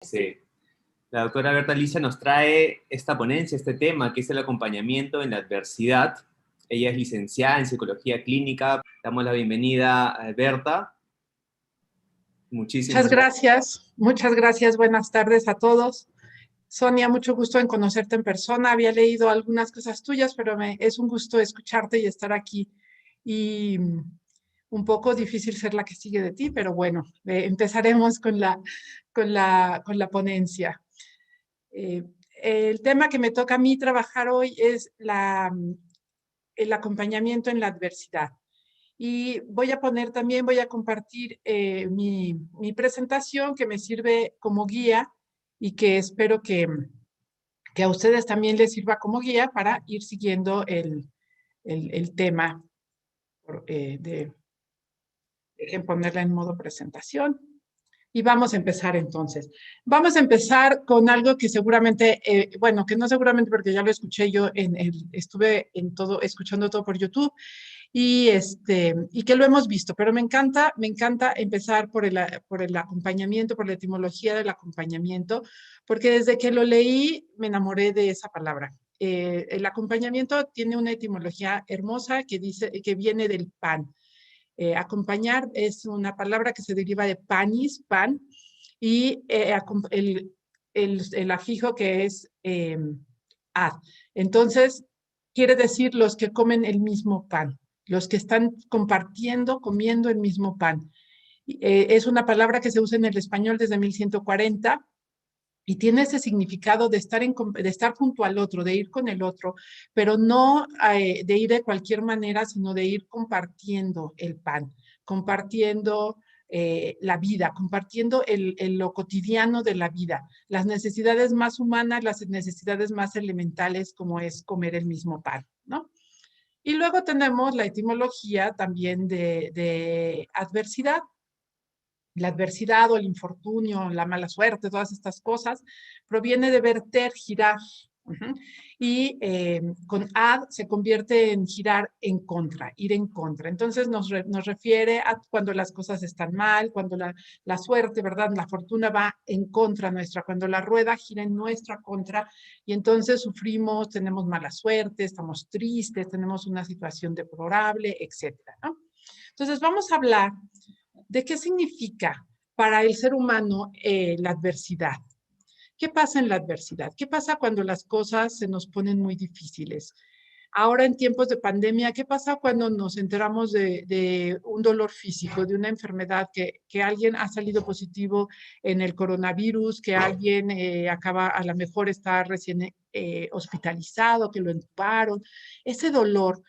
Sí. La doctora Berta Alicia nos trae esta ponencia, este tema, que es el acompañamiento en la adversidad. Ella es licenciada en psicología clínica. Damos la bienvenida a Berta. Muchísimas gracias. Muchas gracias. Buenas tardes a todos. Sonia, mucho gusto en conocerte en persona. Había leído algunas cosas tuyas, pero es un gusto escucharte y estar aquí. Y un poco difícil ser la que sigue de ti, pero bueno, empezaremos con la ponencia. Eh, el tema que me toca a mí trabajar hoy es el acompañamiento en la adversidad. Y voy a compartir mi presentación que me sirve como guía y que espero que a ustedes también les sirva como guía para ir siguiendo el tema. Dejen ponerla en modo presentación. Y vamos a empezar entonces. Vamos a empezar con algo que seguramente, bueno, que no seguramente porque ya lo escuché yo, estuve escuchando todo por YouTube y que lo hemos visto, pero me encanta empezar por el acompañamiento, por la etimología del acompañamiento, porque desde que lo leí me enamoré de esa palabra. El acompañamiento tiene una etimología hermosa que viene del pan. Acompañar es una palabra que se deriva de panis, pan, y el afijo que es ad. Entonces, quiere decir los que comen el mismo pan, los que están compartiendo, comiendo el mismo pan. Es una palabra que se usa en el español desde 1140 y tiene ese significado de estar junto al otro, de ir con el otro, pero no de ir de cualquier manera, sino de ir compartiendo el pan, compartiendo la vida, compartiendo lo cotidiano de la vida, las necesidades más humanas, las necesidades más elementales, como es comer el mismo pan, ¿no? Y luego tenemos la etimología también de adversidad. La adversidad o el infortunio, la mala suerte, todas estas cosas, proviene de verter, girar. Y con ad se convierte en girar en contra, ir en contra. Entonces nos refiere a cuando las cosas están mal, cuando la suerte, ¿verdad? La fortuna va en contra nuestra, cuando la rueda gira en nuestra contra y entonces sufrimos, tenemos mala suerte, estamos tristes, tenemos una situación deplorable, etcétera, ¿no? Entonces vamos a hablar de qué significa para el ser humano la adversidad. ¿Qué pasa en la adversidad? ¿Qué pasa cuando las cosas se nos ponen muy difíciles? Ahora en tiempos de pandemia, ¿qué pasa cuando nos enteramos de un dolor físico, de una enfermedad, que alguien ha salido positivo en el coronavirus, que alguien acaba a lo mejor está recién hospitalizado, que lo entubaron? Ese dolor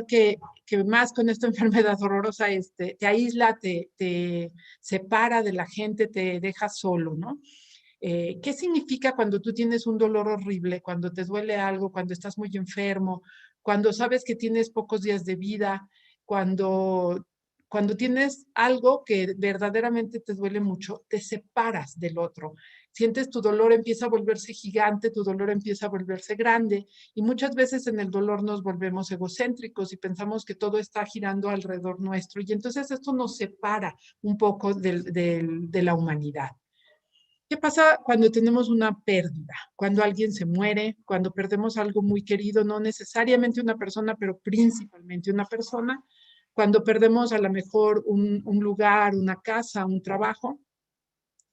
que más con esta enfermedad horrorosa te aísla, te separa de la gente, te deja solo, ¿no? ¿Qué significa cuando tú tienes un dolor horrible, cuando te duele algo, cuando estás muy enfermo, cuando sabes que tienes pocos días de vida, cuando tienes algo que verdaderamente te duele mucho, te separas del otro? Sientes tu dolor empieza a volverse gigante, tu dolor empieza a volverse grande y muchas veces en el dolor nos volvemos egocéntricos y pensamos que todo está girando alrededor nuestro y entonces esto nos separa un poco de la humanidad. ¿Qué pasa cuando tenemos una pérdida? Cuando alguien se muere, cuando perdemos algo muy querido, no necesariamente una persona, pero principalmente una persona, cuando perdemos a lo mejor un lugar, una casa, un trabajo,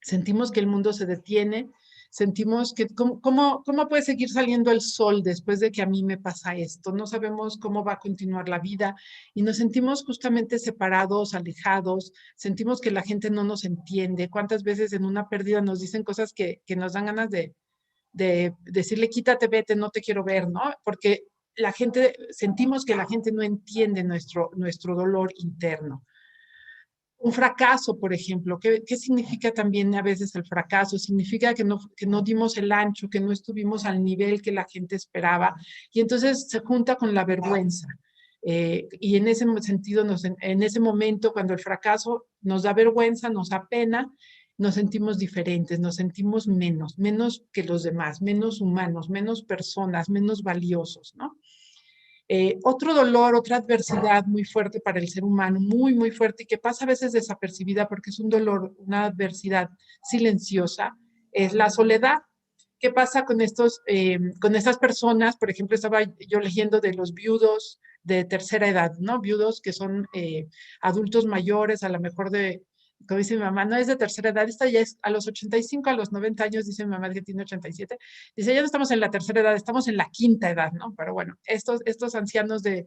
sentimos que el mundo se detiene, sentimos que ¿cómo puede seguir saliendo el sol después de que a mí me pasa esto? No sabemos cómo va a continuar la vida y nos sentimos justamente separados, alejados, sentimos que la gente no nos entiende. ¿Cuántas veces en una pérdida nos dicen cosas que nos dan ganas de decirle quítate, vete, no te quiero ver, ¿no? Porque sentimos que la gente no entiende nuestro dolor interno. Un fracaso, por ejemplo, ¿qué significa también a veces el fracaso? Significa que no dimos el ancho, que no estuvimos al nivel que la gente esperaba y entonces se junta con la vergüenza. Y en ese sentido, en ese momento, cuando el fracaso nos da vergüenza, nos da pena, nos sentimos diferentes, nos sentimos menos que los demás, menos humanos, menos personas, menos valiosos, ¿no? Otro dolor, otra adversidad muy fuerte para el ser humano, muy, muy fuerte y que pasa a veces desapercibida porque es un dolor, una adversidad silenciosa, es la soledad. ¿Qué pasa con con estas personas? Por ejemplo, estaba yo leyendo de los viudos de tercera edad, ¿no? Viudos que son adultos mayores, a lo mejor como dice mi mamá, no es de tercera edad, esta ya es a los 85, a los 90 años, dice mi mamá que tiene 87, dice, ya no estamos en la tercera edad, estamos en la quinta edad, ¿no? Pero bueno, estos ancianos que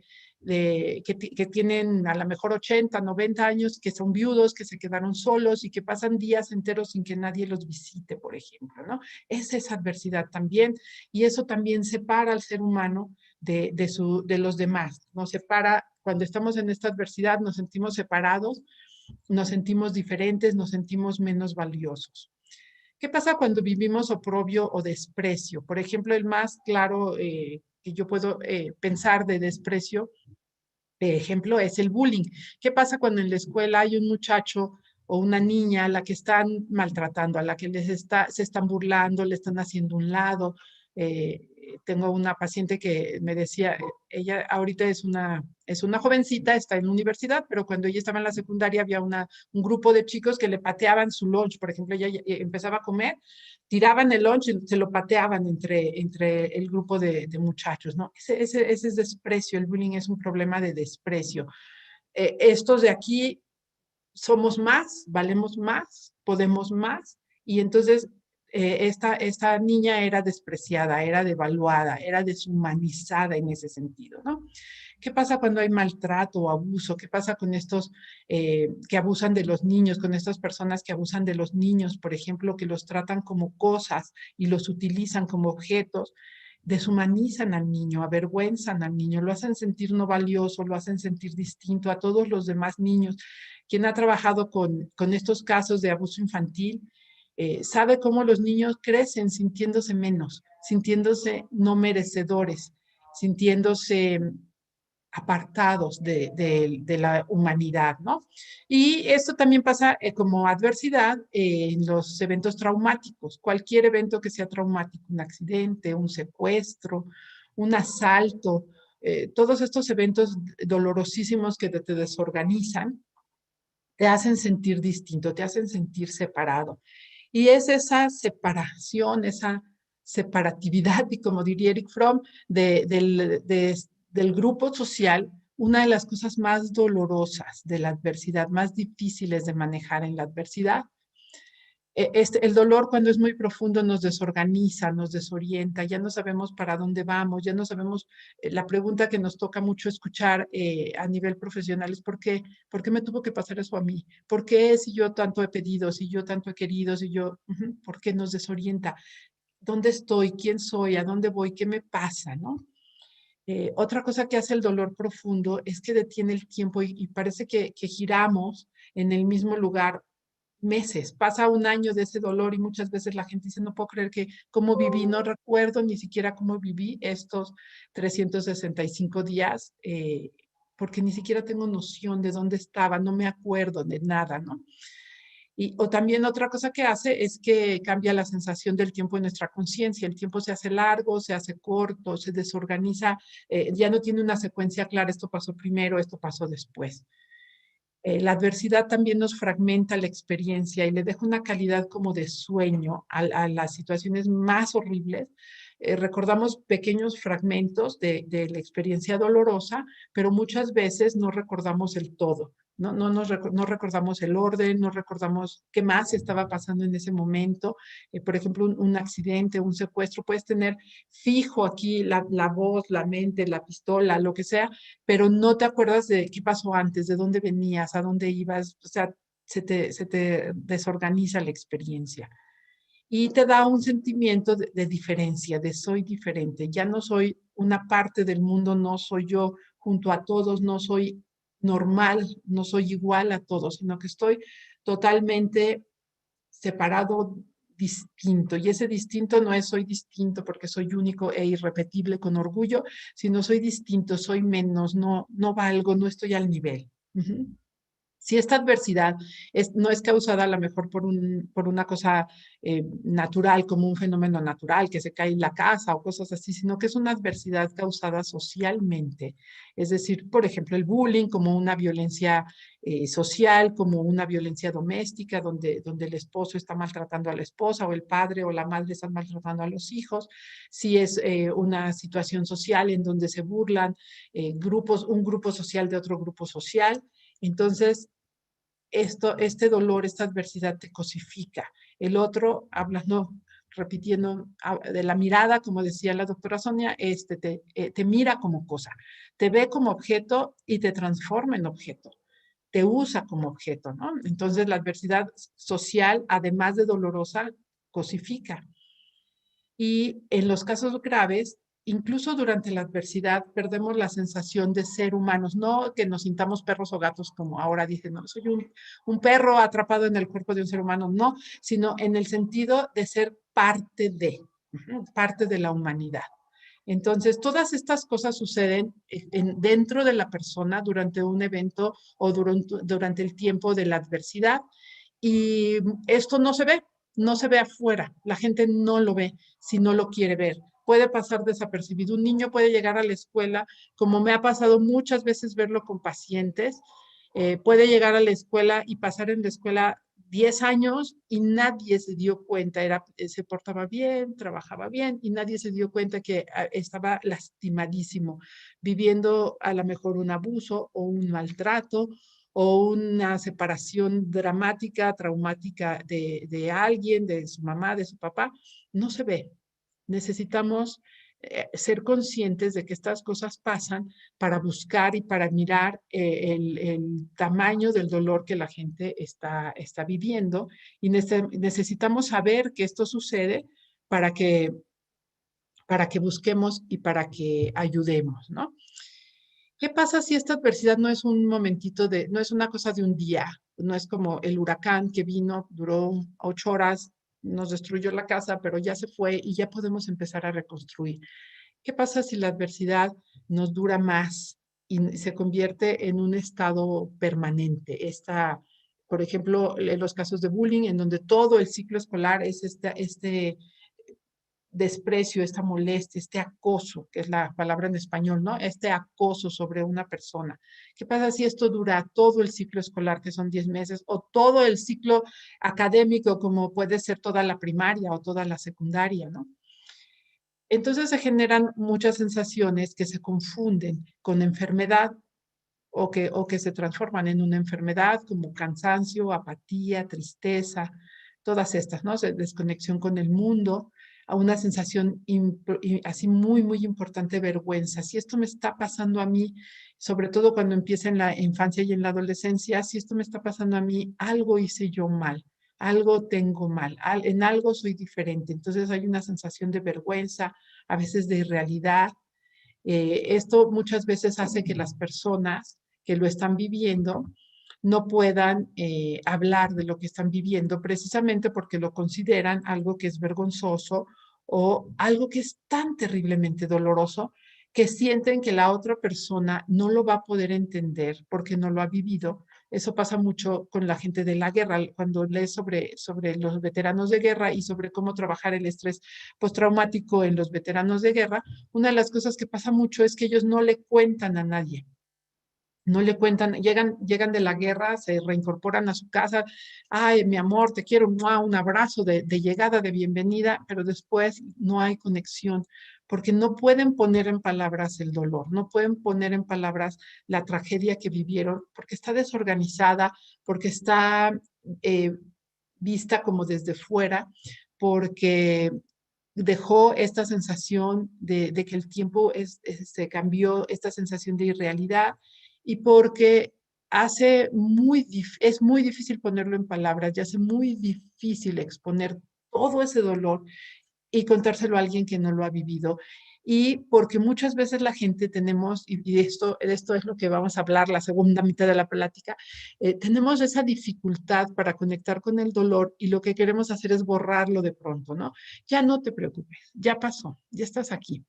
tienen a lo mejor 80, 90 años, que son viudos, que se quedaron solos y que pasan días enteros sin que nadie los visite, por ejemplo, ¿no? Es esa adversidad también, y eso también separa al ser humano de los demás, nos separa, cuando estamos en esta adversidad nos sentimos separados, nos sentimos diferentes, nos sentimos menos valiosos. ¿Qué pasa cuando vivimos oprobio o desprecio? Por ejemplo, el más claro que yo puedo pensar de desprecio, de ejemplo, es el bullying. ¿Qué pasa cuando en la escuela hay un muchacho o una niña a la que están maltratando, a la que se están burlando, le están haciendo un lado? Tengo una paciente que me decía, ella ahorita es una jovencita, está en la universidad, pero cuando ella estaba en la secundaria había un grupo de chicos que le pateaban su lunch. Por ejemplo, ella empezaba a comer, tiraban el lunch y se lo pateaban entre el grupo de muchachos, ¿no? Ese es desprecio, el bullying es un problema de desprecio. Estos de aquí somos más, valemos más, podemos más, y entonces esta niña era despreciada, era devaluada, era deshumanizada en ese sentido, ¿no? ¿Qué pasa cuando hay maltrato o abuso? ¿Qué pasa con estos que abusan de los niños, con estas personas que abusan de los niños, por ejemplo, que los tratan como cosas y los utilizan como objetos? Deshumanizan al niño, avergüenzan al niño, lo hacen sentir no valioso, lo hacen sentir distinto a todos los demás niños. Quien ha trabajado con estos casos de abuso infantil sabe cómo los niños crecen sintiéndose menos, sintiéndose no merecedores, sintiéndose apartados de la humanidad, ¿no? Y esto también pasa como adversidad en los eventos traumáticos. Cualquier evento que sea traumático, un accidente, un secuestro, un asalto, todos estos eventos dolorosísimos que te desorganizan, te hacen sentir distinto, te hacen sentir separado. Y es esa separación, esa separatividad, y como diría Eric Fromm, del grupo social, una de las cosas más dolorosas de la adversidad, más difíciles de manejar en la adversidad. El dolor cuando es muy profundo nos desorganiza, nos desorienta, ya no sabemos para dónde vamos, ya no sabemos, la pregunta que nos toca mucho escuchar a nivel profesional es ¿por qué me tuvo que pasar eso a mí? ¿Por qué si yo tanto he pedido, si yo tanto he querido, si yo, ¿por qué nos desorienta? ¿Dónde estoy? ¿Quién soy? ¿A dónde voy? ¿Qué me pasa? ¿No? Otra cosa que hace el dolor profundo es que detiene el tiempo y parece que giramos en el mismo lugar meses, pasa un año de ese dolor y muchas veces la gente dice, no puedo creer que cómo viví, no recuerdo ni siquiera cómo viví estos 365 días, porque ni siquiera tengo noción de dónde estaba, no me acuerdo de nada, ¿no? O también otra cosa que hace es que cambia la sensación del tiempo en nuestra conciencia. El tiempo se hace largo, se hace corto, se desorganiza, ya no tiene una secuencia clara, esto pasó primero, esto pasó después. La adversidad también nos fragmenta la experiencia y le deja una calidad como de sueño a las situaciones más horribles. Recordamos pequeños fragmentos de la experiencia dolorosa, pero muchas veces no recordamos el todo. No recordamos el orden, no recordamos qué más estaba pasando en ese momento. Por ejemplo, un accidente, un secuestro, puedes tener fijo aquí la voz, la mente, la pistola, lo que sea, pero no te acuerdas de qué pasó antes, de dónde venías, a dónde ibas, o sea, se te desorganiza la experiencia. Y te da un sentimiento de diferencia, de soy diferente, ya no soy una parte del mundo, no soy yo junto a todos, no soy normal, no soy igual a todos, sino que estoy totalmente separado, distinto. Y ese distinto no es soy distinto porque soy único e irrepetible con orgullo, sino soy distinto, soy menos, no valgo, no estoy al nivel. Si esta adversidad no es causada a lo mejor por una cosa natural, como un fenómeno natural, que se cae en la casa o cosas así, sino que es una adversidad causada socialmente. Es decir, por ejemplo, el bullying como una violencia social, como una violencia doméstica, donde el esposo está maltratando a la esposa o el padre o la madre están maltratando a los hijos. Si es una situación social en donde se burlan un grupo social de otro grupo social. Entonces, este dolor, esta adversidad te cosifica. El otro, hablando, repitiendo de la mirada, como decía la doctora Sonia, te mira como cosa, te ve como objeto y te transforma en objeto, te usa como objeto, ¿no? Entonces la adversidad social, además de dolorosa, cosifica. Y en los casos graves, incluso durante la adversidad, perdemos la sensación de ser humanos, no que nos sintamos perros o gatos, como ahora dicen, no, soy un perro atrapado en el cuerpo de un ser humano, no, sino en el sentido de ser parte de la humanidad. Entonces, todas estas cosas suceden dentro de la persona durante un evento o durante el tiempo de la adversidad. Y esto no se ve afuera, la gente no lo ve si no lo quiere ver. Puede pasar desapercibido. Un niño puede llegar a la escuela, como me ha pasado muchas veces verlo con pacientes, puede llegar a la escuela y pasar en la escuela 10 años y nadie se dio cuenta, se portaba bien, trabajaba bien y nadie se dio cuenta que estaba lastimadísimo, viviendo a lo mejor un abuso o un maltrato o una separación dramática, traumática de alguien, de su mamá, de su papá. No se ve. Necesitamos ser conscientes de que estas cosas pasan para buscar y para mirar el tamaño del dolor que la gente está viviendo y necesitamos saber que esto sucede para que, para que busquemos y para que ayudemos, ¿no? ¿Qué pasa si esta adversidad no es un momentito no es una cosa de un día? No es como el huracán que vino, duró 8 horas, nos destruyó la casa, pero ya se fue y ya podemos empezar a reconstruir. ¿Qué pasa si la adversidad nos dura más y se convierte en un estado permanente? Por ejemplo, en los casos de bullying, en donde todo el ciclo escolar es este desprecio, esta molestia, este acoso, que es la palabra en español, ¿no? Este acoso sobre una persona. ¿Qué pasa si esto dura todo el ciclo escolar, que son 10 meses, o todo el ciclo académico, como puede ser toda la primaria o toda la secundaria, ¿no? Entonces se generan muchas sensaciones que se confunden con enfermedad o que se transforman en una enfermedad como cansancio, apatía, tristeza, todas estas, ¿no? Desconexión con el mundo, a una sensación así muy, muy importante, vergüenza. Si esto me está pasando a mí, sobre todo cuando empieza en la infancia y en la adolescencia, si esto me está pasando a mí, algo hice yo mal, algo tengo mal, en algo soy diferente. Entonces hay una sensación de vergüenza, a veces de irrealidad. Esto muchas veces hace que las personas que lo están viviendo no puedan hablar de lo que están viviendo precisamente porque lo consideran algo que es vergonzoso o algo que es tan terriblemente doloroso que sienten que la otra persona no lo va a poder entender porque no lo ha vivido. Eso pasa mucho con la gente de la guerra, cuando lees sobre los veteranos de guerra y sobre cómo trabajar el estrés postraumático en los veteranos de guerra. Una de las cosas que pasa mucho es que ellos no le cuentan a nadie. No le cuentan, llegan de la guerra, se reincorporan a su casa, ay, mi amor, te quiero, un abrazo de llegada, de bienvenida, pero después no hay conexión, porque no pueden poner en palabras el dolor, no pueden poner en palabras la tragedia que vivieron, porque está desorganizada, porque está eh, vista como desde fuera, porque dejó esta sensación de que el tiempo se cambió, esta sensación de irrealidad, y porque es muy difícil ponerlo en palabras, ya hace muy difícil exponer todo ese dolor y contárselo a alguien que no lo ha vivido. Y porque muchas veces la gente tenemos, y esto es lo que vamos a hablar la segunda mitad de la plática, tenemos esa dificultad para conectar con el dolor y lo que queremos hacer es borrarlo de pronto, ¿no? Ya no te preocupes, ya pasó, ya estás aquí.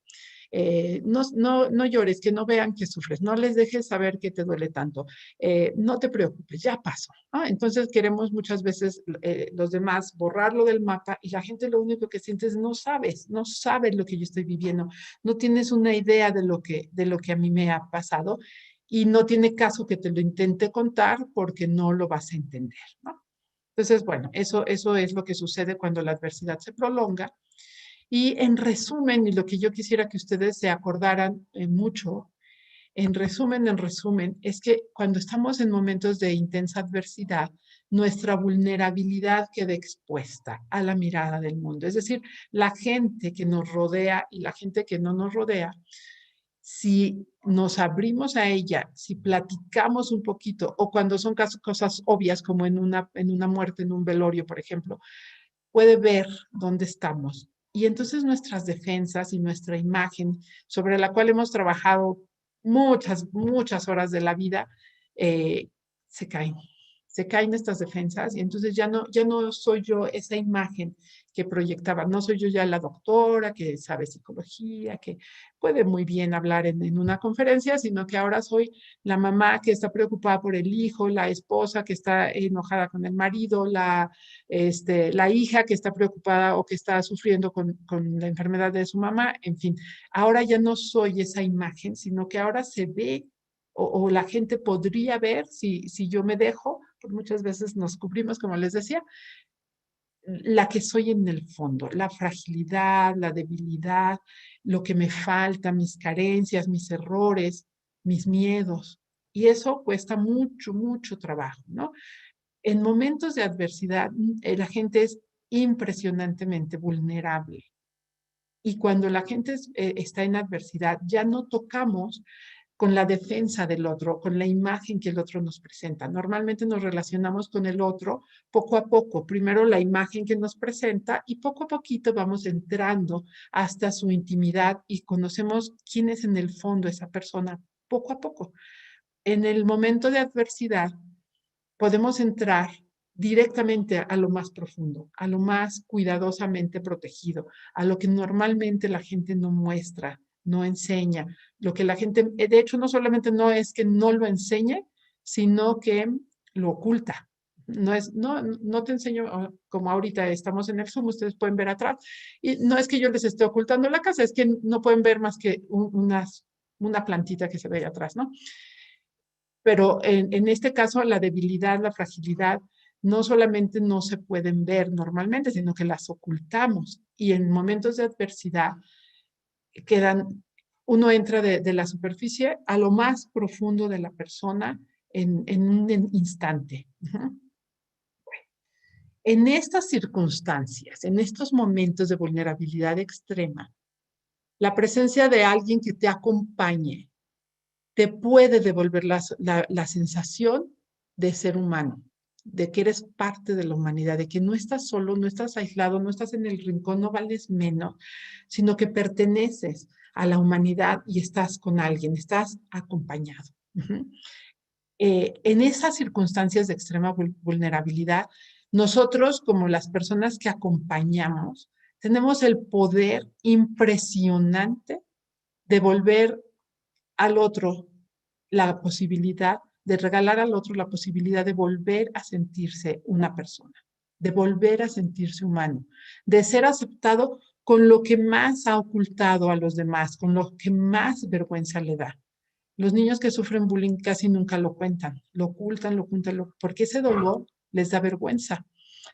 No llores, que no vean que sufres, no les dejes saber que te duele tanto, no te preocupes, ya pasó, ¿no? Entonces queremos muchas veces los demás borrarlo del mapa y la gente lo único que siente es no sabes lo que yo estoy viviendo, no tienes una idea de lo que a mí me ha pasado y no tiene caso que te lo intente contar porque no lo vas a entender, ¿no? Entonces, bueno, eso es lo que sucede cuando la adversidad se prolonga. Y en resumen, y lo que yo quisiera que ustedes se acordaran mucho, en resumen, es que cuando estamos en momentos de intensa adversidad, nuestra vulnerabilidad queda expuesta a la mirada del mundo. Es decir, la gente que nos rodea y la gente que no nos rodea, si nos abrimos a ella, si platicamos un poquito, o cuando son cosas obvias como en una muerte, en un velorio, por ejemplo, puede ver dónde estamos. Y entonces nuestras defensas y nuestra imagen, sobre la cual hemos trabajado muchas horas de la vida, eh, se caen. Se caen estas defensas y entonces ya no soy yo esa imagen que proyectaba. No soy yo ya la doctora que sabe psicología, que puede muy bien hablar en una conferencia, sino que ahora soy la mamá que está preocupada por el hijo, la esposa que está enojada con el marido, la hija que está preocupada o que está sufriendo con la enfermedad de su mamá, en fin, ahora ya no soy esa imagen, sino que ahora se ve o la gente podría ver si yo me dejo, porque muchas veces nos cubrimos, como les decía, la que soy en el fondo, la fragilidad, la debilidad, lo que me falta, mis carencias, mis errores, mis miedos. Y eso cuesta mucho trabajo, ¿no? En momentos de adversidad, la gente es impresionantemente vulnerable. Y cuando la gente está en adversidad, ya no tocamos con la defensa del otro, con la imagen que el otro nos presenta. Normalmente nos relacionamos con el otro poco a poco. Primero la imagen que nos presenta y poco a poquito vamos entrando hasta su intimidad y conocemos quién es en el fondo esa persona poco a poco. En el momento de adversidad, podemos entrar directamente a lo más profundo, a lo más cuidadosamente protegido, a lo que normalmente la gente no muestra, no enseña, lo que la gente, de hecho, no solamente no es que no lo enseñe, sino que lo oculta. No te enseño, como ahorita estamos en el Zoom, ustedes pueden ver atrás, y no es que yo les esté ocultando la casa, es que no pueden ver más que una plantita que se ve ahí atrás, ¿no? Pero en este caso, la debilidad, la fragilidad, no solamente no se pueden ver normalmente, sino que las ocultamos. Y en momentos de adversidad, uno entra de la superficie a lo más profundo de la persona en un instante. En estas circunstancias, en estos momentos de vulnerabilidad extrema, la presencia de alguien que te acompañe, te puede devolver la sensación de ser humano, de que eres parte de la humanidad, de que no estás solo, no estás aislado, no estás en el rincón, no vales menos, sino que perteneces a la humanidad y estás con alguien, estás acompañado. En esas circunstancias de extrema vulnerabilidad, nosotros como las personas que acompañamos, tenemos el poder impresionante de volver al otro la posibilidad, de regalar al otro la posibilidad de volver a sentirse una persona, de volver a sentirse humano, de ser aceptado con lo que más ha ocultado a los demás, con lo que más vergüenza le da. Los niños que sufren bullying casi nunca lo cuentan, lo ocultan, porque ese dolor les da vergüenza.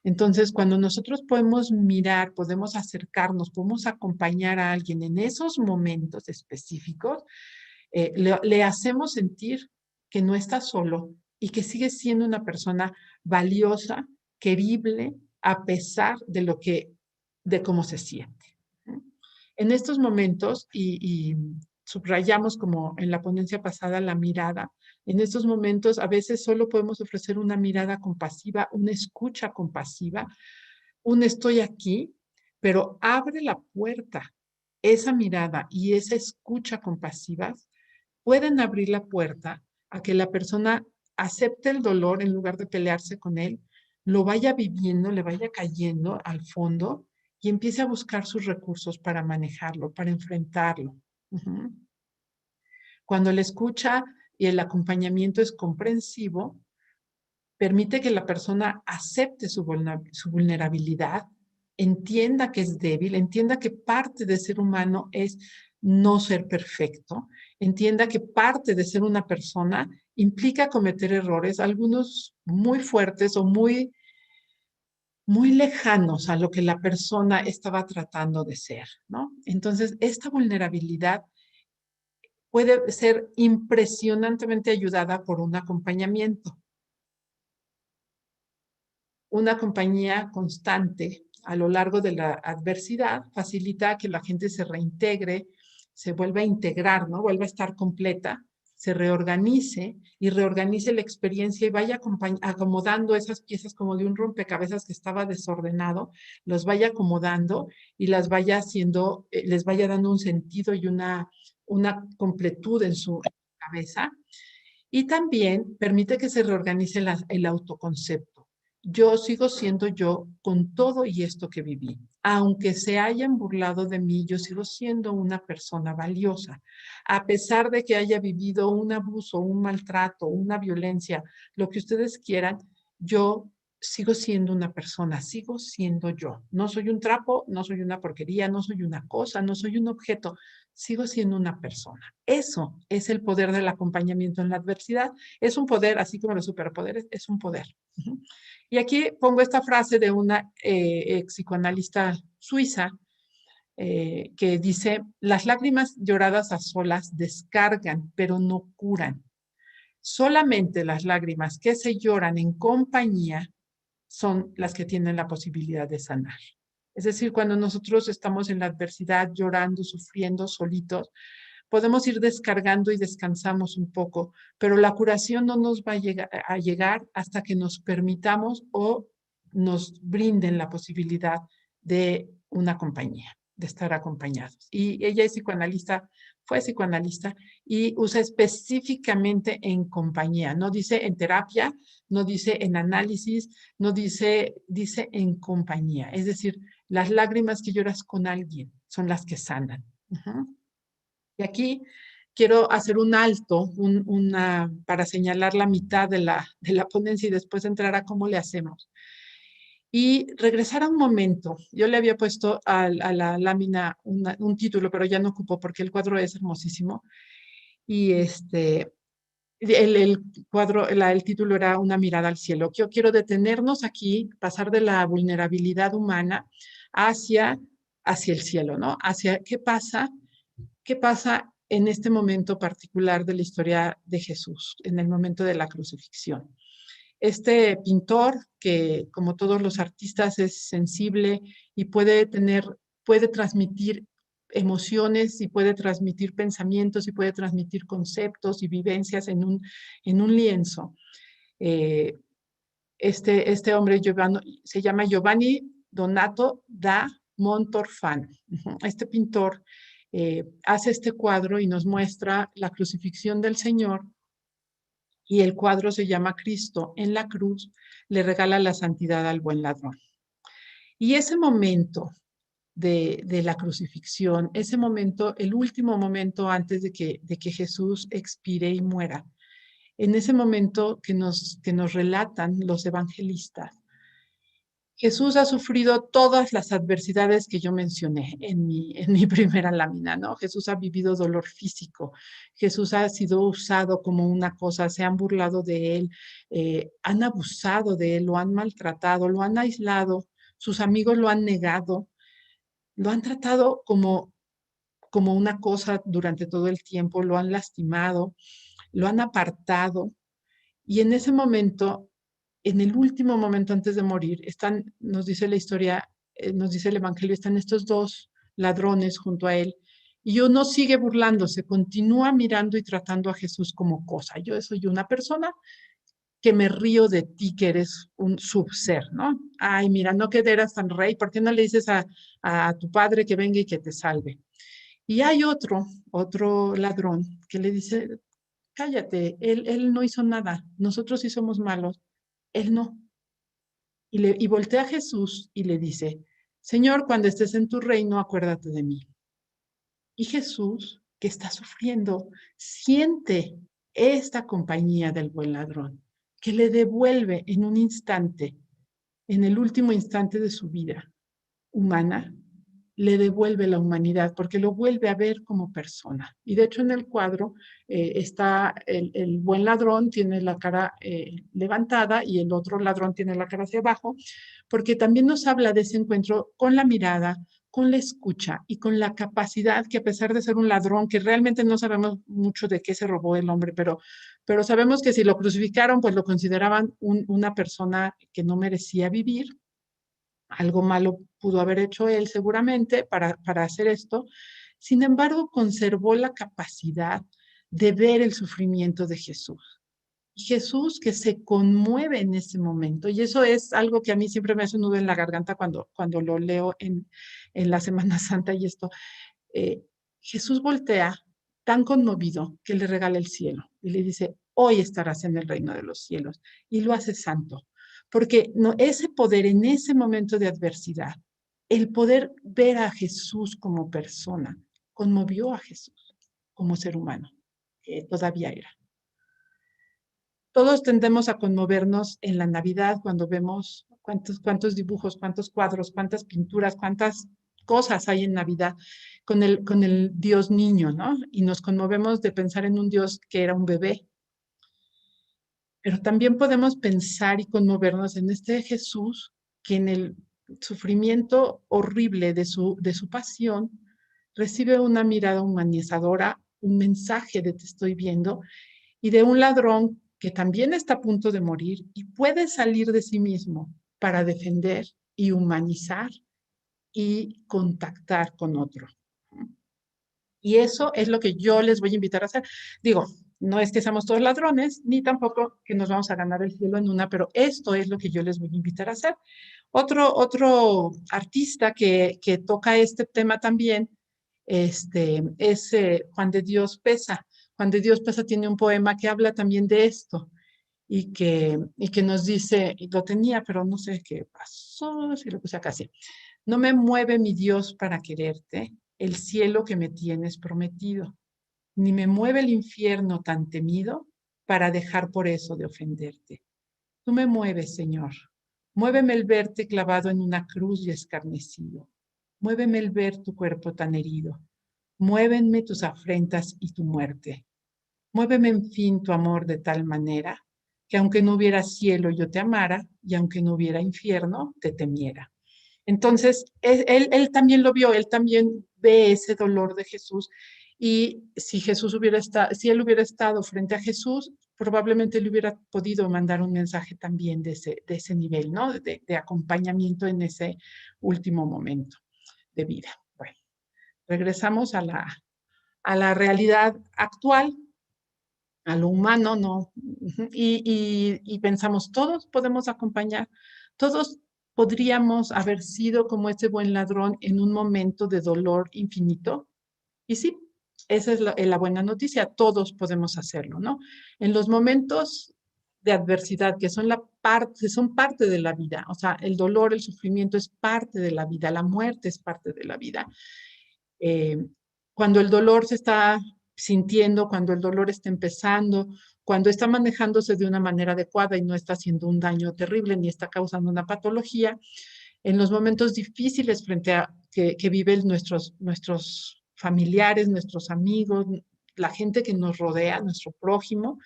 Entonces, cuando nosotros podemos mirar, podemos acercarnos, podemos acompañar a alguien en esos momentos específicos, le hacemos sentir que no está solo y que sigue siendo una persona valiosa, querible, a pesar de cómo se siente. En estos momentos, y subrayamos como en la ponencia pasada la mirada, en estos momentos a veces solo podemos ofrecer una mirada compasiva, una escucha compasiva, un estoy aquí, pero abre la puerta. Esa mirada y esa escucha compasivas pueden abrir la puerta a que la persona acepte el dolor en lugar de pelearse con él, lo vaya viviendo, le vaya cayendo al fondo y empiece a buscar sus recursos para manejarlo, para enfrentarlo. Ujú. Cuando la escucha y el acompañamiento es comprensivo, permite que la persona acepte su vulnerabilidad, entienda que es débil, entienda que parte de ser humano es no ser perfecto, entienda que parte de ser una persona implica cometer errores, algunos muy fuertes o muy lejanos a lo que la persona estaba tratando de ser, ¿no? Entonces, esta vulnerabilidad puede ser impresionantemente ayudada por un acompañamiento. Una compañía constante a lo largo de la adversidad facilita que la gente se reintegre, se vuelva a integrar, ¿no? Vuelva a estar completa, se reorganice y reorganice la experiencia y vaya acomodando esas piezas como de un rompecabezas que estaba desordenado, los vaya acomodando y las vaya haciendo, les vaya dando un sentido y una completud en su cabeza. Y también permite que se reorganice el autoconcepto. Yo sigo siendo yo con todo y esto que viví. Aunque se hayan burlado de mí, yo sigo siendo una persona valiosa. A pesar de que haya vivido un abuso, un maltrato, una violencia, lo que ustedes quieran, yo sigo siendo una persona, sigo siendo yo. No soy un trapo, no soy una porquería, no soy una cosa, no soy un objeto, sigo siendo una persona. Eso es el poder del acompañamiento en la adversidad. Es un poder, así como los superpoderes, es un poder. Y aquí pongo esta frase de una ex psicoanalista suiza que dice, las lágrimas lloradas a solas descargan, pero no curan. Solamente las lágrimas que se lloran en compañía son las que tienen la posibilidad de sanar. Es decir, cuando nosotros estamos en la adversidad, llorando, sufriendo, solitos, podemos ir descargando y descansamos un poco, pero la curación no nos va a llegar hasta que nos permitamos o nos brinden la posibilidad de una compañía, de estar acompañados. Y ella es psicoanalista, fue psicoanalista y usa específicamente en compañía, no dice en terapia, no dice en análisis, no dice en compañía. Es decir, las lágrimas que lloras con alguien son las que sanan. Y aquí quiero hacer un alto para señalar la mitad de la ponencia y después entrar a cómo le hacemos. Y regresar a un momento. Yo le había puesto a la lámina un título, pero ya no ocupó porque el cuadro es hermosísimo. Y el cuadro, el título era Una mirada al cielo. Yo quiero detenernos aquí, pasar de la vulnerabilidad humana hacia el cielo, ¿no? Hacia qué pasa en este momento particular de la historia de Jesús, en el momento de la crucifixión. Este pintor, que como todos los artistas es sensible y puede transmitir emociones y puede transmitir pensamientos y puede transmitir conceptos y vivencias en un lienzo. Eh, este hombre se llama Giovanni Donato da Montorfano. Este pintor hace este cuadro y nos muestra la crucifixión del Señor y el cuadro se llama Cristo en la cruz, le regala la santidad al buen ladrón. Y ese momento de la crucifixión, ese momento, el último momento antes de que Jesús expire y muera, en ese momento que nos relatan los evangelistas, Jesús ha sufrido todas las adversidades que yo mencioné en mi primera lámina, ¿no? Jesús ha vivido dolor físico, Jesús ha sido usado como una cosa, se han burlado de él, han abusado de él, lo han maltratado, lo han aislado, sus amigos lo han negado, lo han tratado como una cosa durante todo el tiempo, lo han lastimado, lo han apartado y en ese momento, en el último momento antes de morir, nos dice la historia, nos dice el Evangelio, están estos dos ladrones junto a él y uno sigue burlándose, continúa mirando y tratando a Jesús como cosa. Yo soy una persona que me río de ti, que eres un subser, ¿no? Ay, mira, no que eras tan rey, ¿por qué no le dices a tu padre que venga y que te salve? Y hay otro ladrón que le dice, cállate, él no hizo nada, nosotros sí somos malos, él no. Y voltea a Jesús y le dice, Señor, cuando estés en tu reino, acuérdate de mí. Y Jesús que está sufriendo, siente esta compañía del buen ladrón, que le devuelve en un instante, en el último instante de su vida humana, le devuelve la humanidad porque lo vuelve a ver como persona. Y de hecho en el cuadro está el buen ladrón, tiene la cara levantada y el otro ladrón tiene la cara hacia abajo, porque también nos habla de ese encuentro con la mirada, con la escucha y con la capacidad que a pesar de ser un ladrón, que realmente no sabemos mucho de qué se robó el hombre, pero sabemos que si lo crucificaron, pues lo consideraban una persona que no merecía vivir. Algo malo pudo haber hecho él seguramente para hacer esto. Sin embargo, conservó la capacidad de ver el sufrimiento de Jesús. Jesús que se conmueve en ese momento. Y eso es algo que a mí siempre me hace un nudo en la garganta cuando lo leo en la Semana Santa y esto. Eh, Jesús voltea tan conmovido que le regala el cielo y le dice, hoy estarás en el reino de los cielos. Y lo hace santo. Porque no, ese poder en ese momento de adversidad, el poder ver a Jesús como persona, conmovió a Jesús como ser humano, que todavía era. Todos tendemos a conmovernos en la Navidad cuando vemos cuántos dibujos, cuántos cuadros, cuántas pinturas, cuántas cosas hay en Navidad con el Dios niño, ¿no? Y nos conmovemos de pensar en un Dios que era un bebé. Pero también podemos pensar y conmovernos en este Jesús que en el sufrimiento horrible de su pasión recibe una mirada humanizadora, un mensaje de te estoy viendo, y de un ladrón que también está a punto de morir y puede salir de sí mismo para defender y humanizar y contactar con otro. Y eso es lo que yo les voy a invitar a hacer. Digo, no es que seamos todos ladrones, ni tampoco que nos vamos a ganar el cielo en una, pero esto es lo que yo les voy a invitar a hacer. Otro artista que toca este tema también es Juan de Dios Pesa. Juan de Dios Pesa tiene un poema que habla también de esto y que nos dice, y lo tenía, pero no sé qué pasó, si lo puse acá, sí. No me mueve mi Dios para quererte, el cielo que me tienes prometido, ni me mueve el infierno tan temido para dejar por eso de ofenderte. Tú me mueves, Señor. Muéveme el verte clavado en una cruz y escarnecido. Muéveme el ver tu cuerpo tan herido. Muévenme tus afrentas y tu muerte. Muéveme, en fin, tu amor de tal manera que aunque no hubiera cielo yo te amara y aunque no hubiera infierno te temiera. Entonces, él también lo vio, él también ve ese dolor de Jesús y si Jesús hubiera estado, si él hubiera estado frente a Jesús, probablemente le hubiera podido mandar un mensaje también de ese nivel, ¿no? De acompañamiento en ese último momento de vida. Bueno, regresamos a la realidad actual, a lo humano, ¿no? Y pensamos, todos podemos acompañar, todos podríamos haber sido como ese buen ladrón en un momento de dolor infinito. Y sí, esa es la buena noticia, todos podemos hacerlo, ¿no? En los momentos de adversidad, que son parte de la vida, o sea, el dolor, el sufrimiento es parte de la vida, la muerte es parte de la vida. Eh, Cuando el dolor se está sintiendo, cuando el dolor está empezando, cuando está manejándose de una manera adecuada y no está haciendo un daño terrible ni está causando una patología, en los momentos difíciles frente a que viven nuestros familiares, nuestros amigos, la gente que nos rodea, nuestro prójimo,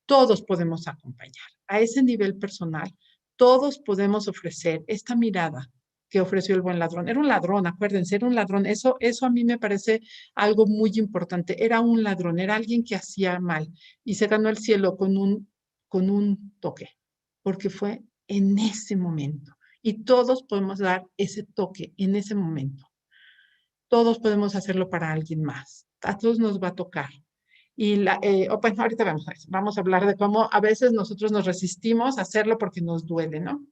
todos podemos acompañar. A ese nivel personal, todos podemos ofrecer esta mirada que ofreció el buen ladrón. Era un ladrón, acuérdense, era un ladrón. Eso a mí me parece algo muy importante. Era un ladrón, era alguien que hacía mal y se ganó el cielo con un toque, porque fue en ese momento. Y todos podemos dar ese toque en ese momento. Todos podemos hacerlo para alguien más. A todos nos va a tocar. Bueno, ahorita vamos a hablar de cómo a veces nosotros nos resistimos a hacerlo porque nos duele, ¿no?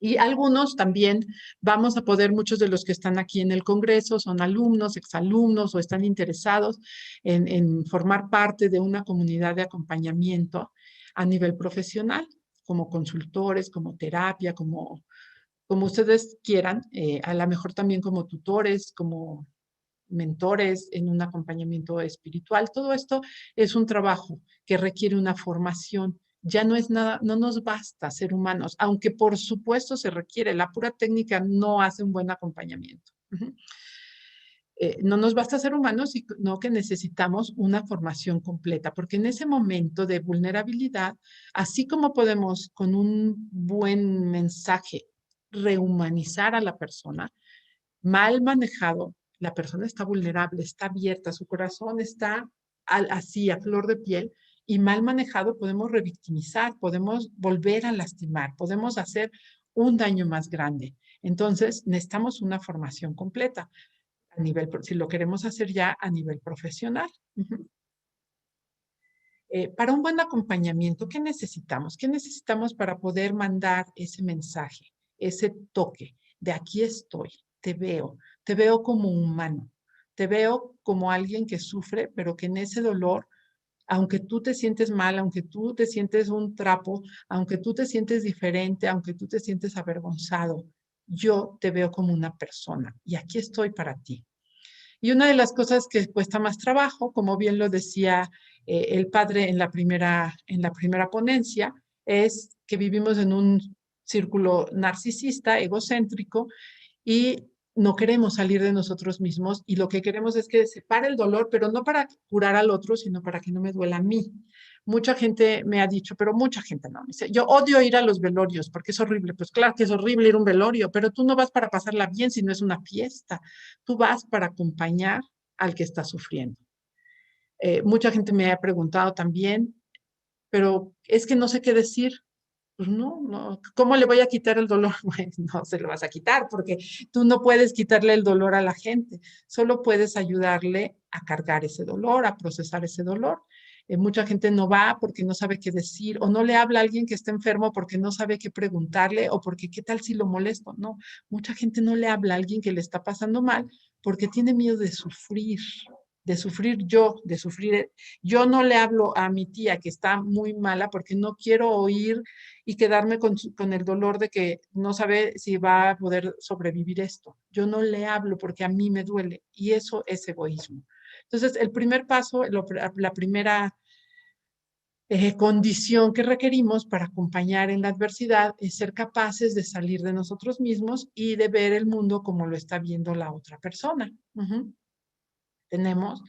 Y algunos también vamos a poder, muchos de los que están aquí en el Congreso son alumnos, exalumnos o están interesados en formar parte de una comunidad de acompañamiento a nivel profesional, como consultores, como terapia, como ustedes quieran, a lo mejor también como tutores, como mentores, en un acompañamiento espiritual. Todo esto es un trabajo que requiere una formación. Ya no es nada, no nos basta ser humanos, aunque por supuesto se requiere. La pura técnica no hace un buen acompañamiento. No nos basta ser humanos, sino que necesitamos una formación completa, porque en ese momento de vulnerabilidad, así como podemos con un buen mensaje rehumanizar a la persona, mal manejado, la persona está vulnerable, está abierta, su corazón está así a flor de piel, y mal manejado podemos revictimizar, podemos volver a lastimar, podemos hacer un daño más grande. Entonces, necesitamos una formación completa a nivel, si lo queremos hacer ya a nivel profesional. Para un buen acompañamiento, ¿qué necesitamos? ¿Qué necesitamos para poder mandar ese mensaje, ese toque de aquí estoy, te veo como humano, te veo como alguien que sufre, pero que en ese dolor, aunque tú te sientes mal, aunque tú te sientes un trapo, aunque tú te sientes diferente, aunque tú te sientes avergonzado, yo te veo como una persona y aquí estoy para ti. Y una de las cosas que cuesta más trabajo, como bien lo decía el padre en la primera ponencia, es que vivimos en un círculo narcisista, egocéntrico, y no queremos salir de nosotros mismos y lo que queremos es que se pare el dolor, pero no para curar al otro, sino para que no me duela a mí. Mucha gente me ha dicho, pero mucha gente no, me dice, yo odio ir a los velorios porque es horrible. Pues claro que es horrible ir a un velorio, pero tú no vas para pasarla bien si no es una fiesta. Tú vas para acompañar al que está sufriendo. Mucha gente me ha preguntado también, pero es que no sé qué decir. Pues no, no, ¿cómo le voy a quitar el dolor? Bueno, no se lo vas a quitar porque tú no puedes quitarle el dolor a la gente, solo puedes ayudarle a cargar ese dolor, a procesar ese dolor. Mucha gente no va porque no sabe qué decir o no le habla a alguien que está enfermo porque no sabe qué preguntarle o porque qué tal si lo molesto. No, mucha gente no le habla a alguien que le está pasando mal porque tiene miedo de sufrir yo, de sufrir. Yo no le hablo a mi tía que está muy mala porque no quiero oír y quedarme con el dolor de que no sabe si va a poder sobrevivir esto. Yo no le hablo porque a mí me duele y eso es egoísmo. Entonces, el primer paso, la primera condición que requerimos para acompañar en la adversidad es ser capaces de salir de nosotros mismos y de ver el mundo como lo está viendo la otra persona. Tenemos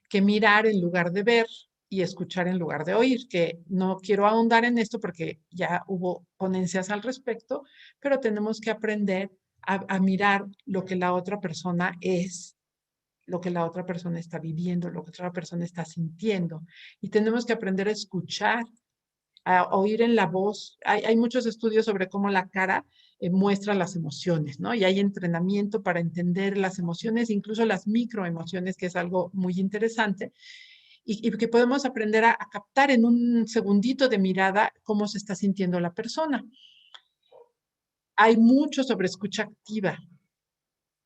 que mirar en lugar de ver y escuchar en lugar de oír, que no quiero ahondar en esto porque ya hubo ponencias al respecto, pero tenemos que aprender a mirar lo que la otra persona es, lo que la otra persona está viviendo, lo que la otra persona está sintiendo. Y tenemos que aprender a escuchar, a oír en la voz. Hay muchos estudios sobre cómo la cara muestra las emociones, ¿no? Y hay entrenamiento para entender las emociones, incluso las microemociones, que es algo muy interesante, y que podemos aprender a captar en un segundito de mirada cómo se está sintiendo la persona. Hay mucho sobre escucha activa,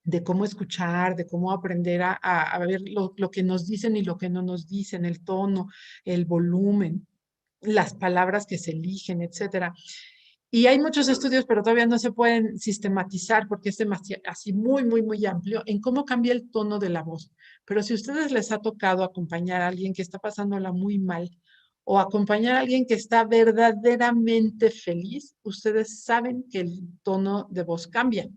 de cómo escuchar, de cómo aprender a ver lo que nos dicen y lo que no nos dicen, el tono, el volumen, las palabras que se eligen, etcétera. Y hay muchos estudios, pero todavía no se pueden sistematizar porque es demasiado, así muy, muy, muy amplio en cómo cambia el tono de la voz. Pero si a ustedes les ha tocado acompañar a alguien que está pasándola muy mal o acompañar a alguien que está verdaderamente feliz, ustedes saben que el tono de voz cambia.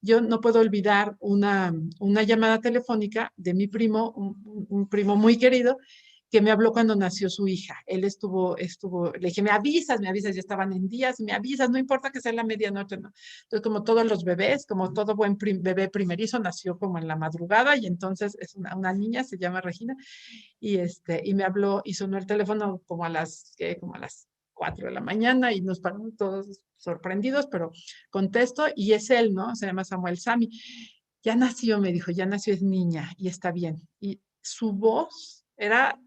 Yo no puedo olvidar una llamada telefónica de mi primo, un primo muy querido, que me habló cuando nació su hija. Él le dije, me avisas, ya estaban en días, me avisas, no importa que sea la medianoche, no. Entonces, como todos los bebés, como todo buen bebé primerizo, nació como en la madrugada y entonces es una niña, se llama Regina, y me habló y sonó el teléfono como a las 4 de la mañana y nos paramos todos sorprendidos, pero contesto y es él, ¿no? Se llama Samuel Sami. Ya nació, me dijo, ya nació, es niña y está bien. Y su voz era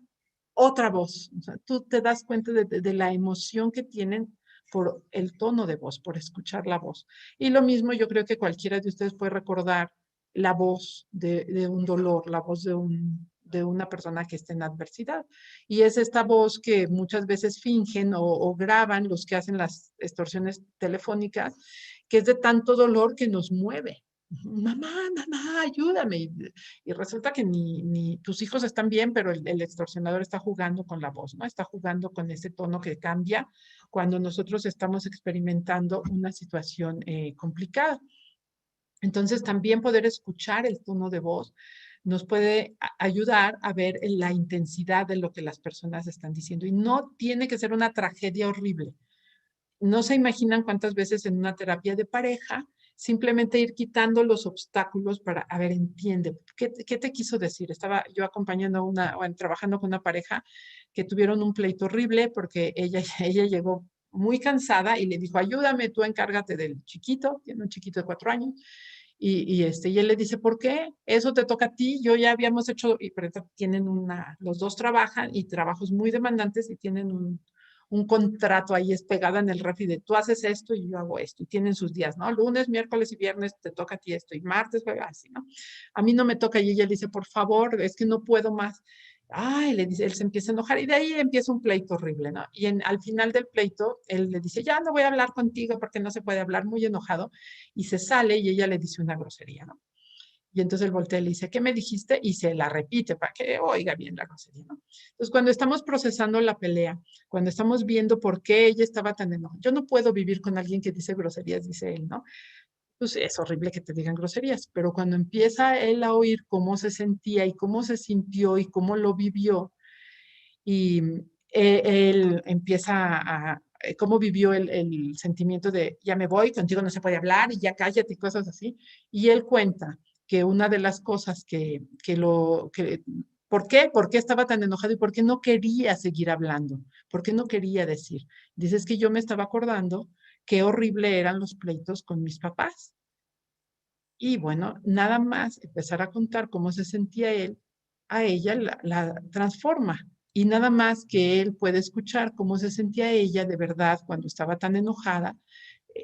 otra voz. O sea, tú te das cuenta de la emoción que tienen por el tono de voz, por escuchar la voz. Y lo mismo yo creo que cualquiera de ustedes puede recordar la voz de un dolor, la voz de una persona que está en adversidad. Y es esta voz que muchas veces fingen o graban los que hacen las extorsiones telefónicas, que es de tanto dolor que nos mueve. Mamá, mamá, ayúdame. Y resulta que ni tus hijos están bien, pero el extorsionador está jugando con la voz, ¿no? Está jugando con ese tono que cambia cuando nosotros estamos experimentando una situación complicada. Entonces, también poder escuchar el tono de voz nos puede ayudar a ver la intensidad de lo que las personas están diciendo. Y no tiene que ser una tragedia horrible. No se imaginan cuántas veces en una terapia de pareja, simplemente ir quitando los obstáculos para, a ver, entiende, ¿qué te quiso decir? Estaba yo acompañando trabajando con una pareja que tuvieron un pleito horrible porque ella llegó muy cansada y le dijo, ayúdame, tú encárgate del chiquito, tiene un chiquito de 4 años, y él le dice, ¿por qué? Eso te toca a ti, yo ya habíamos hecho, pero tienen los dos trabajan y trabajos muy demandantes y tienen un contrato ahí es pegada en el refri de tú haces esto y yo hago esto, y tienen sus días, ¿no? Lunes, miércoles y viernes te toca a ti esto, y martes, jueves, así, ¿no? A mí no me toca, y ella le dice, por favor, es que no puedo más. Ay, le dice, él se empieza a enojar, y de ahí empieza un pleito horrible, ¿no? Y al final del pleito, él le dice, ya no voy a hablar contigo porque no se puede hablar, muy enojado, y se sale, y ella le dice una grosería, ¿no? Y entonces él voltea y le dice, ¿qué me dijiste? Y se la repite para que oiga bien la grosería, ¿no? Entonces, cuando estamos procesando la pelea, cuando estamos viendo por qué ella estaba tan enojada, yo no puedo vivir con alguien que dice groserías, dice él, ¿no? Pues es horrible que te digan groserías, pero cuando empieza él a oír cómo se sentía y cómo se sintió y cómo lo vivió, y él empieza cómo vivió el sentimiento de ya me voy, contigo no se puede hablar y ya cállate y cosas así. Y él cuenta que una de las cosas ¿por qué? ¿Por qué estaba tan enojado y por qué no quería seguir hablando? ¿Por qué no quería decir? Dice, es que yo me estaba acordando qué horrible eran los pleitos con mis papás. Y bueno, nada más empezar a contar cómo se sentía él, a ella la transforma. Y nada más que él puede escuchar cómo se sentía ella de verdad cuando estaba tan enojada,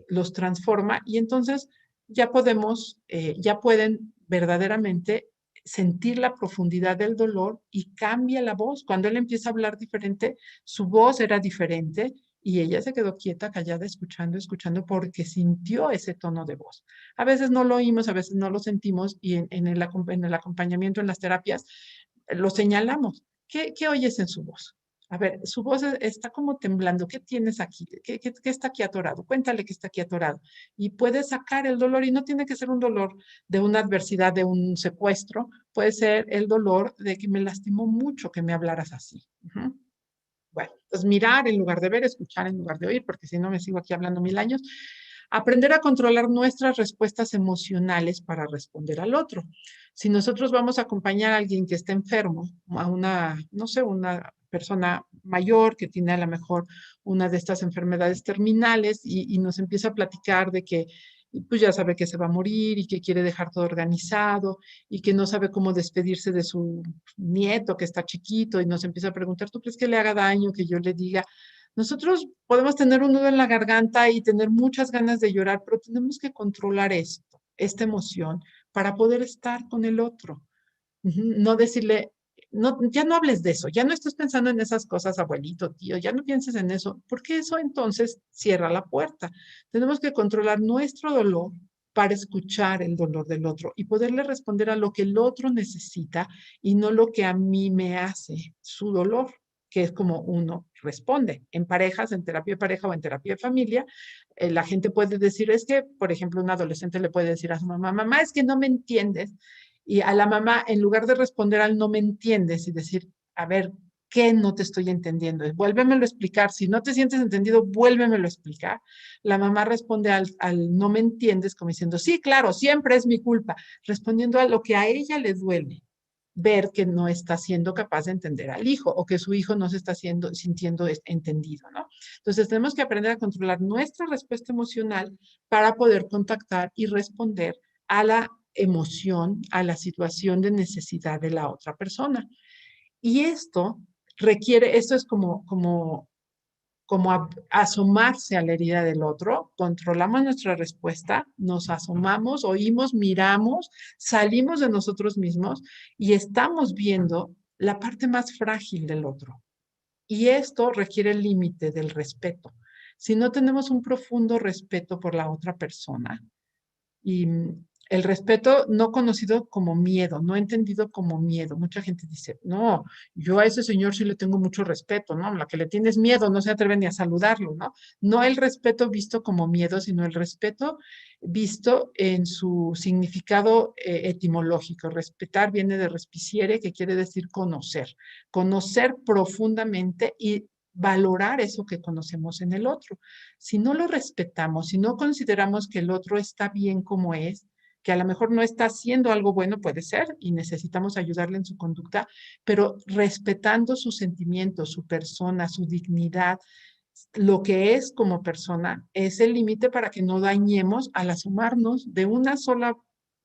los transforma y entonces ya pueden verdaderamente sentir la profundidad del dolor y cambia la voz. Cuando él empieza a hablar diferente, su voz era diferente y ella se quedó quieta, callada, escuchando, escuchando, porque sintió ese tono de voz. A veces no lo oímos, a veces no lo sentimos y en el acompañamiento, en las terapias, lo señalamos. ¿Qué oyes en su voz? A ver, su voz está como temblando. ¿Qué tienes aquí? ¿Qué está aquí atorado? Cuéntale que está aquí atorado. Y puede sacar el dolor y no tiene que ser un dolor de una adversidad, de un secuestro. Puede ser el dolor de que me lastimó mucho que me hablaras así. Ujú. Bueno, pues mirar en lugar de ver, escuchar en lugar de oír, porque si no me sigo aquí hablando 1000 años. Aprender a controlar nuestras respuestas emocionales para responder al otro. Si nosotros vamos a acompañar a alguien que está enfermo, a no sé, una persona mayor que tiene a lo mejor una de estas enfermedades terminales y nos empieza a platicar de que pues ya sabe que se va a morir y que quiere dejar todo organizado y que no sabe cómo despedirse de su nieto que está chiquito y nos empieza a preguntar, ¿tú crees que le haga daño que yo le diga? Nosotros podemos tener un nudo en la garganta y tener muchas ganas de llorar, pero tenemos que controlar esta emoción, para poder estar con el otro. No decirle, no, ya no hables de eso, ya no estés pensando en esas cosas, abuelito, tío, ya no pienses en eso, porque eso entonces cierra la puerta. Tenemos que controlar nuestro dolor para escuchar el dolor del otro y poderle responder a lo que el otro necesita y no lo que a mí me hace su dolor, que es como uno responde. En parejas, en terapia de pareja o en terapia de familia, la gente puede decir, es que, por ejemplo, un adolescente le puede decir a su mamá, mamá, es que no me entiendes. Y a la mamá, en lugar de responder al no me entiendes y decir, a ver, ¿qué no te estoy entendiendo? Vuélvemelo a explicar. Si no te sientes entendido, vuélvemelo a explicar. La mamá responde al no me entiendes como diciendo, sí, claro, siempre es mi culpa, respondiendo a lo que a ella le duele, ver que no está siendo capaz de entender al hijo o que su hijo no se está sintiendo entendido, ¿no? Entonces tenemos que aprender a controlar nuestra respuesta emocional para poder contactar y responder a la emoción, a la situación de necesidad de la otra persona. Y esto es como asomarse a la herida del otro, controlamos nuestra respuesta, nos asomamos, oímos, miramos, salimos de nosotros mismos y estamos viendo la parte más frágil del otro. Y esto requiere el límite del respeto. Si no tenemos un profundo respeto por la otra persona, y El respeto no conocido como miedo, no entendido como miedo. Mucha gente dice, no, yo a ese señor sí le tengo mucho respeto, ¿no? La que le tienes miedo no se atreve ni a saludarlo, ¿no? No el respeto visto como miedo, sino el respeto visto en su significado etimológico. Respetar viene de respiciere, que quiere decir conocer. Conocer profundamente y valorar eso que conocemos en el otro. Si no lo respetamos, si no consideramos que el otro está bien como es, que a lo mejor no está haciendo algo bueno, puede ser, y necesitamos ayudarle en su conducta, pero respetando sus sentimientos, su persona, su dignidad, lo que es como persona, es el límite para que no dañemos al asomarnos de una sola,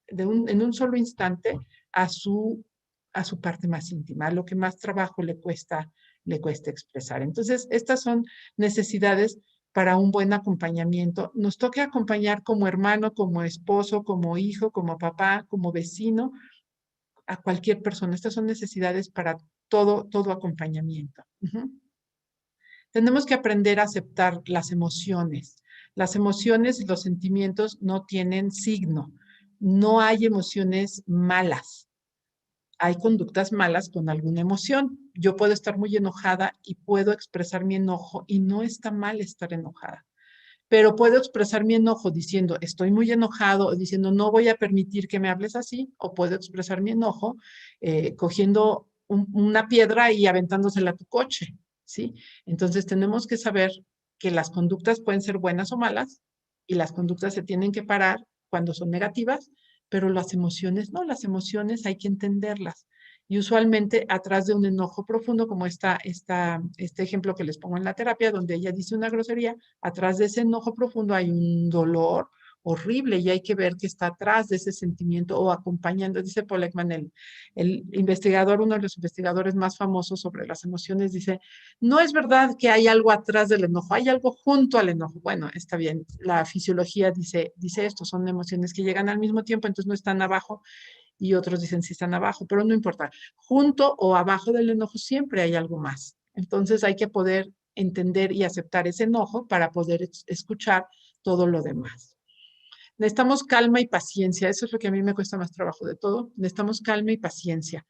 en un solo instante a a su parte más íntima, a lo que más trabajo le cuesta expresar. Entonces, estas son necesidades para un buen acompañamiento. Nos toque acompañar como hermano, como esposo, como hijo, como papá, como vecino, a cualquier persona. Estas son necesidades para todo acompañamiento. Tenemos que aprender a aceptar las emociones. Las emociones y los sentimientos no tienen signo. No hay emociones malas. Hay conductas malas con alguna emoción. Yo puedo estar muy enojada y puedo expresar mi enojo y no está mal estar enojada. Pero puedo expresar mi enojo diciendo estoy muy enojado o diciendo no voy a permitir que me hables así, o puedo expresar mi enojo cogiendo una piedra y aventándosela a tu coche, ¿sí? Entonces tenemos que saber que las conductas pueden ser buenas o malas y las conductas se tienen que parar cuando son negativas, pero las emociones no, las emociones hay que entenderlas. Y usualmente atrás de un enojo profundo, como este ejemplo que les pongo en la terapia, donde ella dice una grosería, atrás de ese enojo profundo hay un dolor horrible y hay que ver qué está atrás de ese sentimiento o acompañando, dice Paul Ekman, el investigador, uno de los investigadores más famosos sobre las emociones, dice, no es verdad que hay algo atrás del enojo, hay algo junto al enojo. Bueno, está bien, la fisiología dice esto, son emociones que llegan al mismo tiempo, entonces no están abajo y otros dicen si están abajo, pero no importa. Junto o abajo del enojo siempre hay algo más. Entonces hay que poder entender y aceptar ese enojo para poder escuchar todo lo demás. Necesitamos calma y paciencia. Eso es lo que a mí me cuesta más trabajo de todo. Necesitamos calma y paciencia.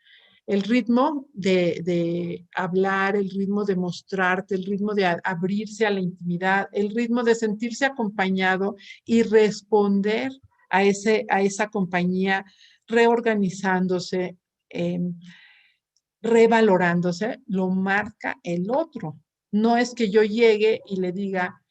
El ritmo de hablar, el ritmo de mostrarte, el ritmo de abrirse a la intimidad, el ritmo de sentirse acompañado y responder a esa compañía reorganizándose, eh, revalorándose, lo marca el otro. No es que yo llegue y le diga,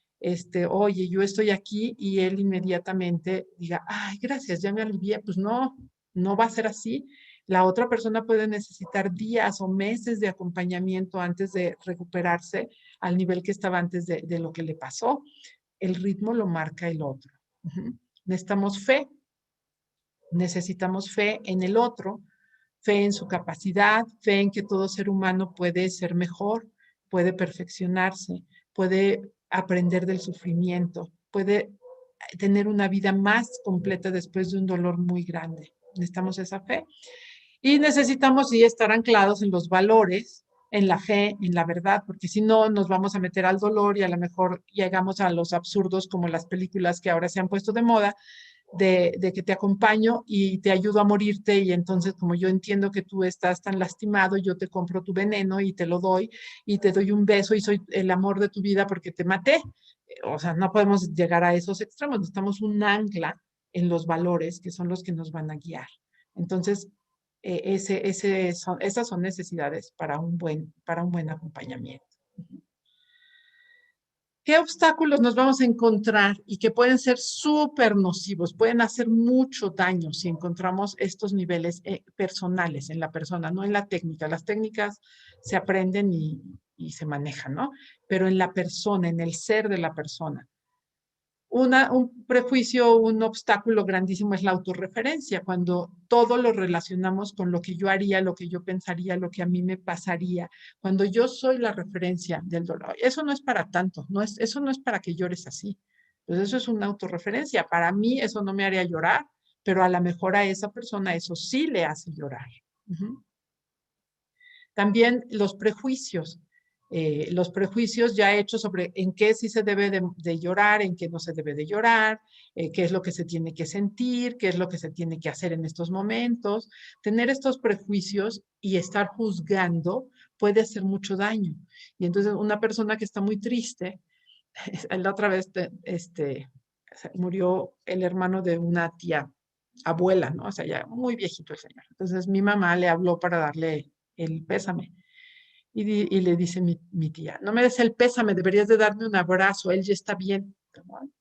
oye, yo estoy aquí y él inmediatamente diga, ay, gracias, ya me alivié. Pues no, no va a ser así. La otra persona puede necesitar días o meses de acompañamiento antes de recuperarse al nivel que estaba antes de lo que le pasó. El ritmo lo marca el otro. Necesitamos fe en el otro, fe en su capacidad, fe en que todo ser humano puede ser mejor, puede perfeccionarse, puede aprender del sufrimiento, puede tener una vida más completa después de un dolor muy grande. Necesitamos esa fe y necesitamos sí estar anclados en los valores, en la fe, en la verdad, porque si no nos vamos a meter al dolor y a lo mejor llegamos a los absurdos como las películas que ahora se han puesto de moda, de que te acompaño y te ayudo a morirte y entonces como yo entiendo que tú estás tan lastimado, yo te compro tu veneno y te lo doy y te doy un beso y soy el amor de tu vida porque te maté. O sea, no podemos llegar a esos extremos, necesitamos un ancla en los valores que son los que nos van a guiar. Entonces, esas son necesidades para un buen acompañamiento. ¿Qué obstáculos nos vamos a encontrar y que pueden ser súper nocivos, pueden hacer mucho daño si encontramos estos niveles personales en la persona, no en la técnica? Las técnicas se aprenden y se manejan, ¿no? Pero en la persona, en el ser de la persona. Un prejuicio, un obstáculo grandísimo es la autorreferencia, cuando todo lo relacionamos con lo que yo haría, lo que yo pensaría, lo que a mí me pasaría, cuando yo soy la referencia del dolor. Eso no es para tanto, eso no es para que llores así. Pues eso es una autorreferencia. Para mí eso no me haría llorar, pero a lo mejor a esa persona eso sí le hace llorar. También los prejuicios. los prejuicios ya hechos sobre en qué sí se debe de llorar, en qué no se debe de llorar, qué es lo que se tiene que sentir, qué es lo que se tiene que hacer en estos momentos. Tener estos prejuicios y estar juzgando puede hacer mucho daño. Y entonces una persona que está muy triste, la otra vez murió el hermano de una tía, abuela, ¿no? O sea, ya muy viejito el señor. Entonces mi mamá le habló para darle el pésame. Y le dice mi tía, no me des el pésame, deberías de darme un abrazo, él ya está bien. ¿No?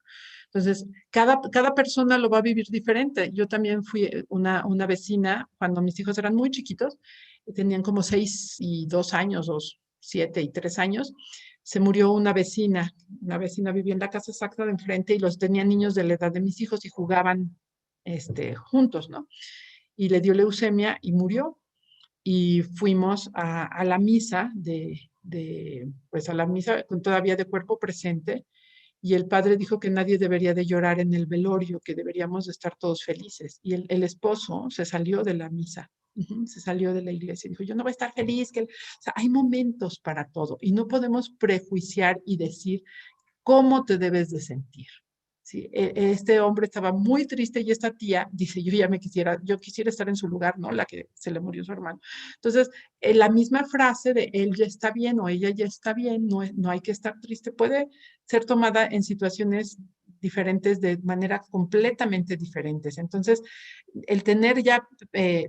Entonces, cada persona lo va a vivir diferente. Yo también fui una vecina cuando mis hijos eran muy chiquitos, tenían como 6 y 2 años, o 7 y 3 años. Se murió una vecina vivía en la casa exacta de enfrente y los tenía niños de la edad de mis hijos y jugaban juntos, ¿no? Y le dio leucemia y murió. Y fuimos a la misa pues a la misa con todavía de cuerpo presente, y el padre dijo que nadie debería de llorar en el velorio, que deberíamos de estar todos felices. Y el esposo se salió de la misa, se salió de la iglesia y dijo, yo no voy a estar feliz. O sea, hay momentos para todo y no podemos prejuiciar y decir cómo te debes de sentir. Sí, este hombre estaba muy triste y esta tía dice, yo quisiera estar en su lugar, ¿no? La que se le murió su hermano. Entonces, la misma frase de él ya está bien o ella ya está bien, no hay que estar triste, puede ser tomada en situaciones diferentes de manera completamente diferentes. Entonces, el tener ya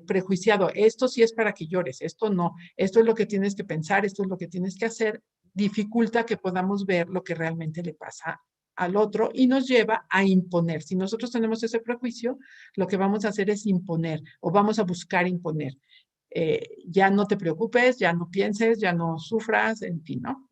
prejuiciado, esto sí es para que llores, esto no, esto es lo que tienes que pensar, esto es lo que tienes que hacer, dificulta que podamos ver lo que realmente le pasa al otro y nos lleva a imponer. Si nosotros tenemos ese prejuicio, lo que vamos a hacer es imponer o vamos a buscar imponer. Ya no te preocupes, ya no pienses, ya no sufras, en fin, ¿no?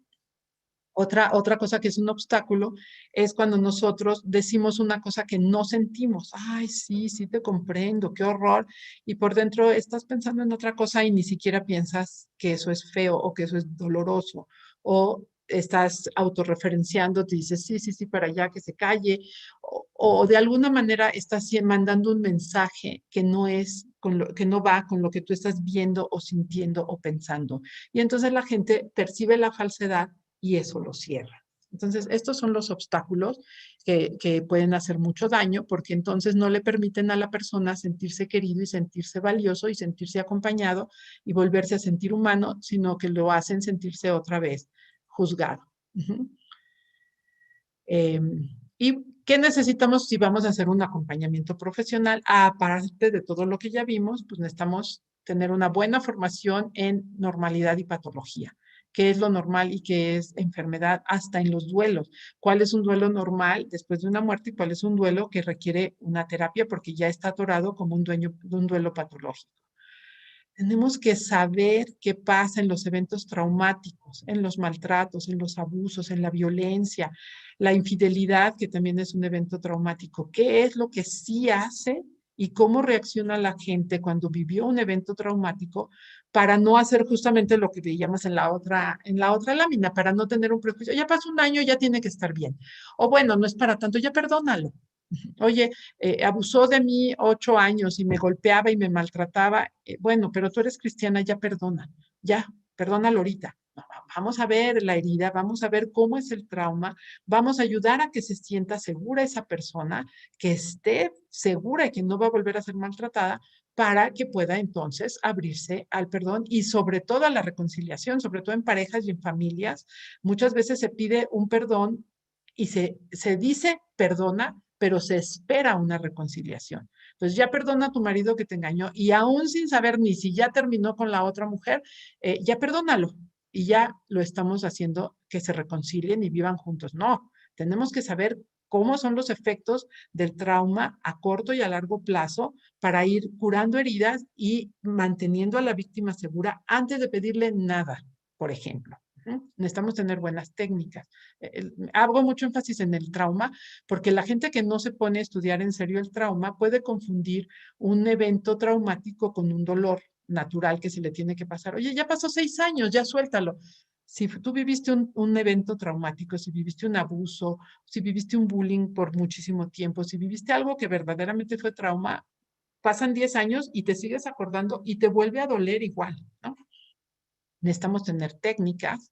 Otra cosa que es un obstáculo es cuando nosotros decimos una cosa que no sentimos. Ay, sí, sí te comprendo, qué horror. Y por dentro estás pensando en otra cosa y ni siquiera piensas que eso es feo o que eso es doloroso. O estás autorreferenciando, te dices, sí, sí, sí, para allá, que se calle. O de alguna manera estás mandando un mensaje que no es que no va con lo que tú estás viendo o sintiendo o pensando. Y entonces la gente percibe la falsedad y eso lo cierra. Entonces, estos son los obstáculos que pueden hacer mucho daño porque entonces no le permiten a la persona sentirse querido y sentirse valioso y sentirse acompañado y volverse a sentir humano, sino que lo hacen sentirse otra vez juzgado. Eh, ¿Y qué necesitamos si vamos a hacer un acompañamiento profesional? Aparte de todo lo que ya vimos, pues necesitamos tener una buena formación en normalidad y patología. ¿Qué es lo normal y qué es enfermedad? Hasta en los duelos. ¿Cuál es un duelo normal después de una muerte y cuál es un duelo que requiere una terapia porque ya está atorado como un duelo patológico? Tenemos que saber qué pasa en los eventos traumáticos, en los maltratos, en los abusos, en la violencia, la infidelidad, que también es un evento traumático. ¿Qué es lo que sí hace y cómo reacciona la gente cuando vivió un evento traumático para no hacer justamente lo que veíamos en la otra lámina, para no tener un prejuicio? Ya pasó un año, ya tiene que estar bien. O bueno, no es para tanto, ya perdónalo. Oye, abusó de mí 8 años y me golpeaba y me maltrataba. Bueno, pero tú eres cristiana, ya perdona, ya, perdónalo ahorita. No, vamos a ver la herida, vamos a ver cómo es el trauma, vamos a ayudar a que se sienta segura esa persona, que esté segura y que no va a volver a ser maltratada para que pueda entonces abrirse al perdón y sobre todo a la reconciliación, sobre todo en parejas y en familias. Muchas veces se pide un perdón y se dice perdona, pero se espera una reconciliación. Entonces ya perdona a tu marido que te engañó y aún sin saber ni si ya terminó con la otra mujer, ya perdónalo y ya lo estamos haciendo que se reconcilien y vivan juntos. No, tenemos que saber cómo son los efectos del trauma a corto y a largo plazo para ir curando heridas y manteniendo a la víctima segura antes de pedirle nada, por ejemplo. Necesitamos tener buenas técnicas. Hago mucho énfasis en el trauma porque la gente que no se pone a estudiar en serio el trauma puede confundir un evento traumático con un dolor natural que se le tiene que pasar. Oye, ya pasó 6 años, ya suéltalo. Si tú viviste un evento traumático, si viviste un abuso, si viviste un bullying por muchísimo tiempo, si viviste algo que verdaderamente fue trauma, pasan 10 años y te sigues acordando y te vuelve a doler igual, ¿no? Necesitamos tener técnicas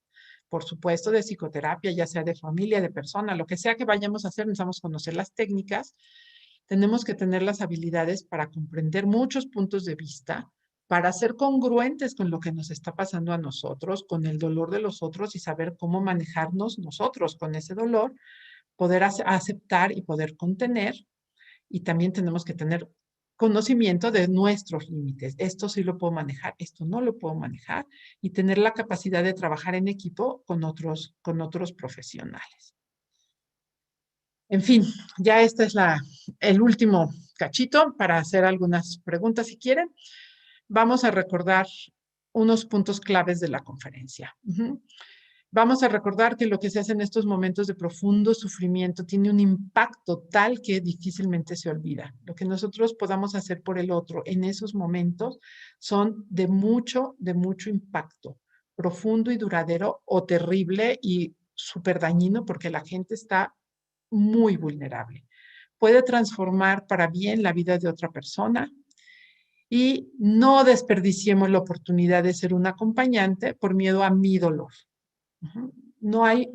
por supuesto, de psicoterapia, ya sea de familia, de persona, lo que sea que vayamos a hacer, necesitamos conocer las técnicas, tenemos que tener las habilidades para comprender muchos puntos de vista, para ser congruentes con lo que nos está pasando a nosotros, con el dolor de los otros y saber cómo manejarnos nosotros con ese dolor, poder aceptar y poder contener. Y también tenemos que tener conocimiento de nuestros límites. Esto sí lo puedo manejar, esto no lo puedo manejar, y tener la capacidad de trabajar en equipo con otros profesionales. En fin, ya este es el último cachito para hacer algunas preguntas si quieren. Vamos a recordar unos puntos claves de la conferencia. Vamos a recordar que lo que se hace en estos momentos de profundo sufrimiento tiene un impacto tal que difícilmente se olvida. Lo que nosotros podamos hacer por el otro en esos momentos son de mucho impacto, profundo y duradero, o terrible y súper dañino, porque la gente está muy vulnerable. Puede transformar para bien la vida de otra persona, y no desperdiciemos la oportunidad de ser un acompañante por miedo a mi dolor. No hay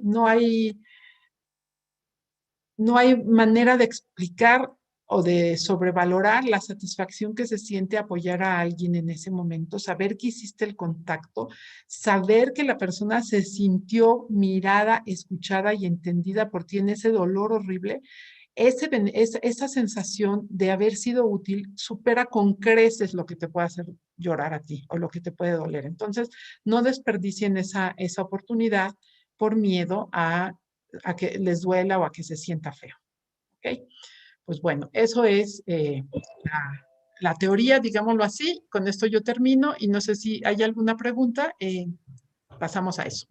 manera de explicar o de sobrevalorar la satisfacción que se siente apoyar a alguien en ese momento, saber que hiciste el contacto, saber que la persona se sintió mirada, escuchada y entendida por ti en ese dolor horrible. Esa sensación de haber sido útil supera con creces lo que te puede hacer llorar a ti o lo que te puede doler. Entonces, no desperdicien esa oportunidad por miedo a que les duela o a que se sienta feo. ¿Ok? Pues bueno, eso es la teoría, digámoslo así. Con esto yo termino y no sé si hay alguna pregunta. Pasamos a eso.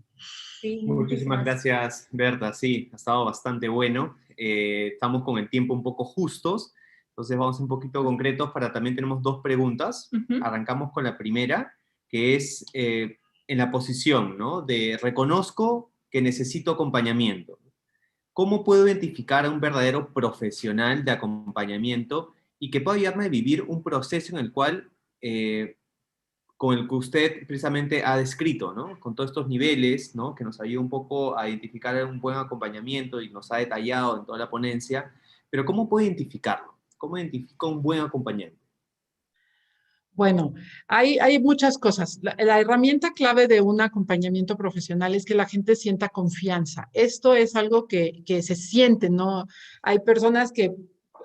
Sí, Muchísimas gracias, Berta. Sí, ha estado bastante bueno. Estamos con el tiempo un poco justos, entonces vamos un poquito concretos. También tenemos dos preguntas. Arrancamos con la primera, que es en la posición, ¿no? De reconozco que necesito acompañamiento. ¿Cómo puedo identificar a un verdadero profesional de acompañamiento y que pueda ayudarme a vivir un proceso en el cual con el que usted precisamente ha descrito, ¿no? Con todos estos niveles, ¿no? Que nos ayuda un poco a identificar un buen acompañamiento y nos ha detallado en toda la ponencia, pero ¿cómo puedo identificarlo? ¿Cómo identifico un buen acompañante? Bueno, hay muchas cosas. La herramienta clave de un acompañamiento profesional es que la gente sienta confianza. Esto es algo que se siente, ¿no? Hay personas que,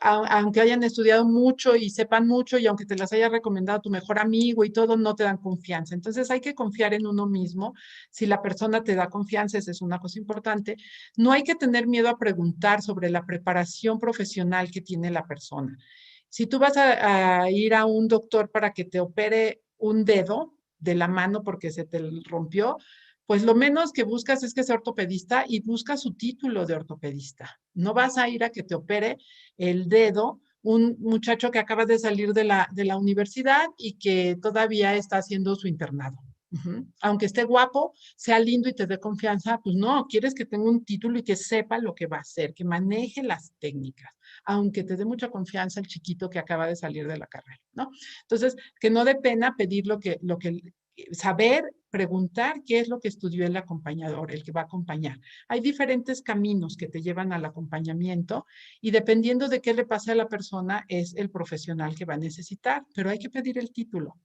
aunque hayan estudiado mucho y sepan mucho, y aunque te las haya recomendado tu mejor amigo y todo, no te dan confianza. Entonces hay que confiar en uno mismo. Si la persona te da confianza, esa es una cosa importante. No hay que tener miedo a preguntar sobre la preparación profesional que tiene la persona. Si tú vas a ir a un doctor para que te opere un dedo de la mano porque se te rompió, pues lo menos que buscas es que sea ortopedista y busca su título de ortopedista. No vas a ir a que te opere el dedo un muchacho que acaba de salir de la universidad y que todavía está haciendo su internado. Aunque esté guapo, sea lindo y te dé confianza, pues no, quieres que tenga un título y que sepa lo que va a hacer, que maneje las técnicas, aunque te dé mucha confianza el chiquito que acaba de salir de la carrera, ¿no? Entonces, que no dé pena pedir saber, preguntar qué es lo que estudió el acompañador, el que va a acompañar. Hay diferentes caminos que te llevan al acompañamiento y dependiendo de qué le pase a la persona es el profesional que va a necesitar, pero hay que pedir el título.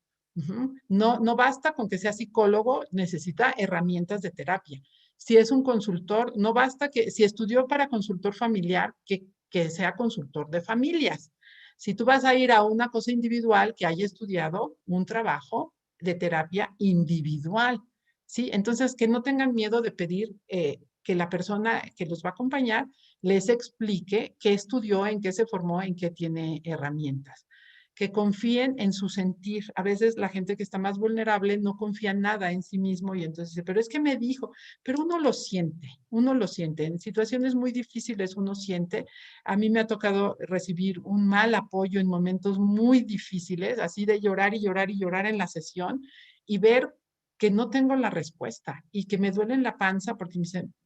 No basta con que sea psicólogo, necesita herramientas de terapia. Si es un consultor, no basta que, si estudió para consultor familiar, que sea consultor de familias. Si tú vas a ir a una cosa individual, que haya estudiado un trabajo de terapia individual, ¿sí? Entonces, que no tengan miedo de pedir que la persona que los va a acompañar les explique qué estudió, en qué se formó, en qué tiene herramientas. Que confíen en su sentir. A veces la gente que está más vulnerable no confía nada en sí mismo y entonces dice, pero es que me dijo, pero uno lo siente. En situaciones muy difíciles uno siente. A mí me ha tocado recibir un mal apoyo en momentos muy difíciles, así de llorar y llorar y llorar en la sesión y ver que no tengo la respuesta y que me duele en la panza porque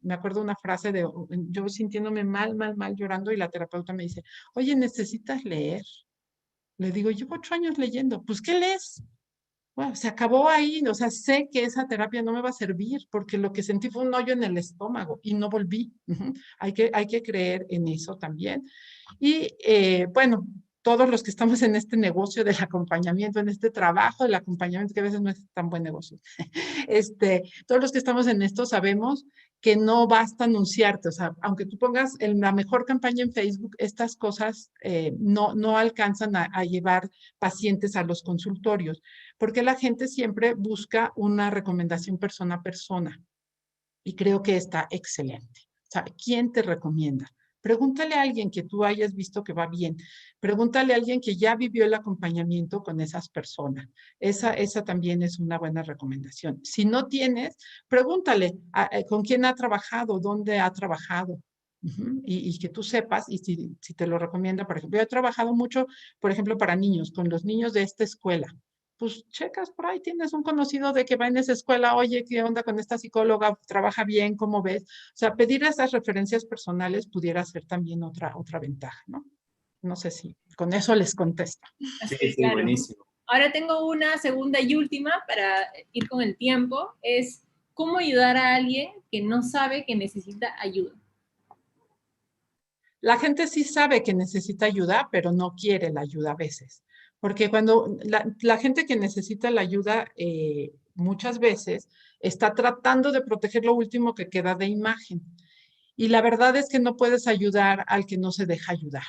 me acuerdo una frase de yo sintiéndome mal, llorando y la terapeuta me dice, oye, necesitas leer. Le digo, llevo 8 años leyendo. Pues, ¿qué lees? bueno, se acabó ahí, o sea, sé que esa terapia no me va a servir porque lo que sentí fue un hoyo en el estómago y no volví. Hay que creer en eso también. Y bueno, todos los que estamos en este negocio del acompañamiento, en este trabajo del acompañamiento, que a veces no es tan buen negocio, todos los que estamos en esto sabemos que no basta anunciarte, o sea, aunque tú pongas la mejor campaña en Facebook, estas cosas no alcanzan a llevar pacientes a los consultorios, porque la gente siempre busca una recomendación persona a persona y creo que está excelente. O sea, ¿quién te recomienda? Pregúntale a alguien que tú hayas visto que va bien. Pregúntale a alguien que ya vivió el acompañamiento con esas personas. Esa también es una buena recomendación. Si no tienes, pregúntale con quién ha trabajado, dónde ha trabajado. Y que tú sepas, y si te lo recomienda, por ejemplo, yo he trabajado mucho, por ejemplo, para niños, con los niños de esta escuela. Pues checas por ahí, tienes un conocido de que va en esa escuela, oye, ¿qué onda con esta psicóloga? ¿Trabaja bien? ¿Cómo ves? O sea, pedir esas referencias personales pudiera ser también otra ventaja, ¿no? No sé si con eso les contesto. Sí, Sí, sí, claro. buenísimo. Ahora tengo una segunda y última para ir con el tiempo, es cómo ayudar a alguien que no sabe que necesita ayuda. La gente sí sabe que necesita ayuda, pero no quiere la ayuda a veces. Porque cuando la gente que necesita la ayuda muchas veces está tratando de proteger lo último que queda de imagen. Y la verdad es que no puedes ayudar al que no se deja ayudar.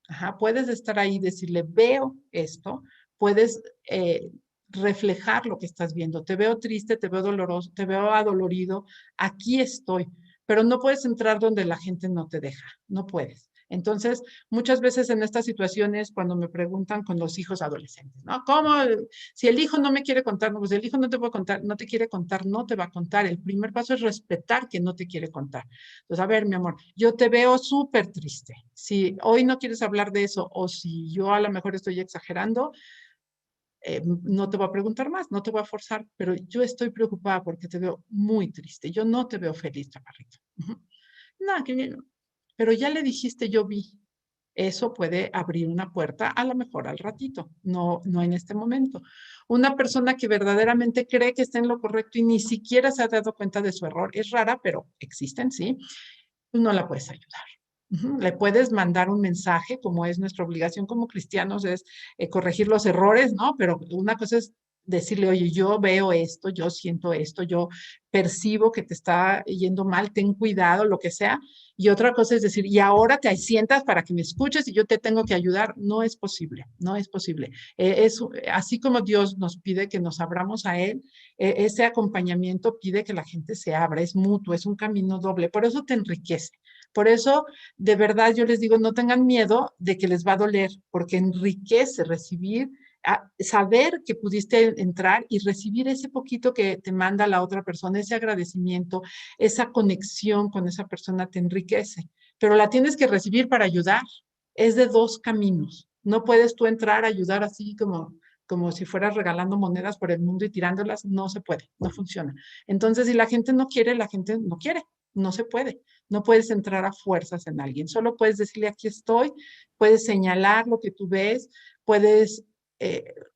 Ajá, puedes estar ahí y decirle, veo esto, puedes reflejar lo que estás viendo. Te veo triste, te veo doloroso, te veo adolorido, aquí estoy, pero no puedes entrar donde la gente no te deja, no puedes. Entonces, muchas veces en estas situaciones, cuando me preguntan con los hijos adolescentes, ¿no? ¿Cómo? Si el hijo no me quiere contar, no, pues el hijo no te puede contar, no te quiere contar, no te va a contar. El primer paso es respetar que no te quiere contar. Entonces, a ver, mi amor, yo te veo súper triste. Si hoy no quieres hablar de eso o si yo a lo mejor estoy exagerando, no te voy a preguntar más, no te voy a forzar, pero yo estoy preocupada porque te veo muy triste. Yo no te veo feliz, chaparrito. No, que bien. Pero ya le dijiste, yo vi. Eso puede abrir una puerta a lo mejor al ratito, no en este momento. Una persona que verdaderamente cree que está en lo correcto y ni siquiera se ha dado cuenta de su error, es rara, pero existen, sí, pues no la puedes ayudar. Le puedes mandar un mensaje, como es nuestra obligación como cristianos, es corregir los errores, ¿no? Pero una cosa es decirle, oye, yo veo esto, yo siento esto, yo percibo que te está yendo mal, ten cuidado, lo que sea. Y otra cosa es decir, y ahora te sientas para que me escuches y yo te tengo que ayudar. No es posible, no es posible. Así como Dios nos pide que nos abramos a Él, ese acompañamiento pide que la gente se abra, es mutuo, es un camino doble. Por eso te enriquece. Por eso, de verdad, yo les digo, no tengan miedo de que les va a doler, porque enriquece recibir, saber que pudiste entrar y recibir ese poquito que te manda la otra persona, ese agradecimiento, esa conexión con esa persona te enriquece. Pero la tienes que recibir para ayudar. Es de dos caminos. No puedes tú entrar a ayudar así como si fueras regalando monedas por el mundo y tirándolas. No se puede, no funciona. Entonces, si la gente no quiere, la gente no quiere. No se puede. No puedes entrar a fuerzas en alguien. Solo puedes decirle, aquí estoy, puedes señalar lo que tú ves, puedes,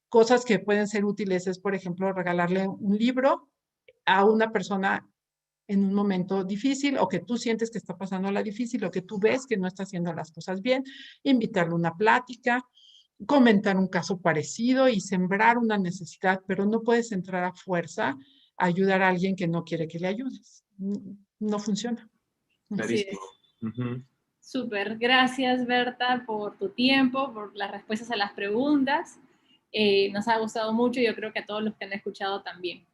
cosas que pueden ser útiles es, por ejemplo, regalarle un libro a una persona en un momento difícil o que tú sientes que está pasando la difícil o que tú ves que no está haciendo las cosas bien, invitarle a una plática, comentar un caso parecido y sembrar una necesidad, pero no puedes entrar a fuerza a ayudar a alguien que no quiere que le ayudes. No funciona. Así es. Ujú. Súper. Gracias, Berta, por tu tiempo, por las respuestas a las preguntas. Nos ha gustado mucho y yo creo que a todos los que han escuchado también.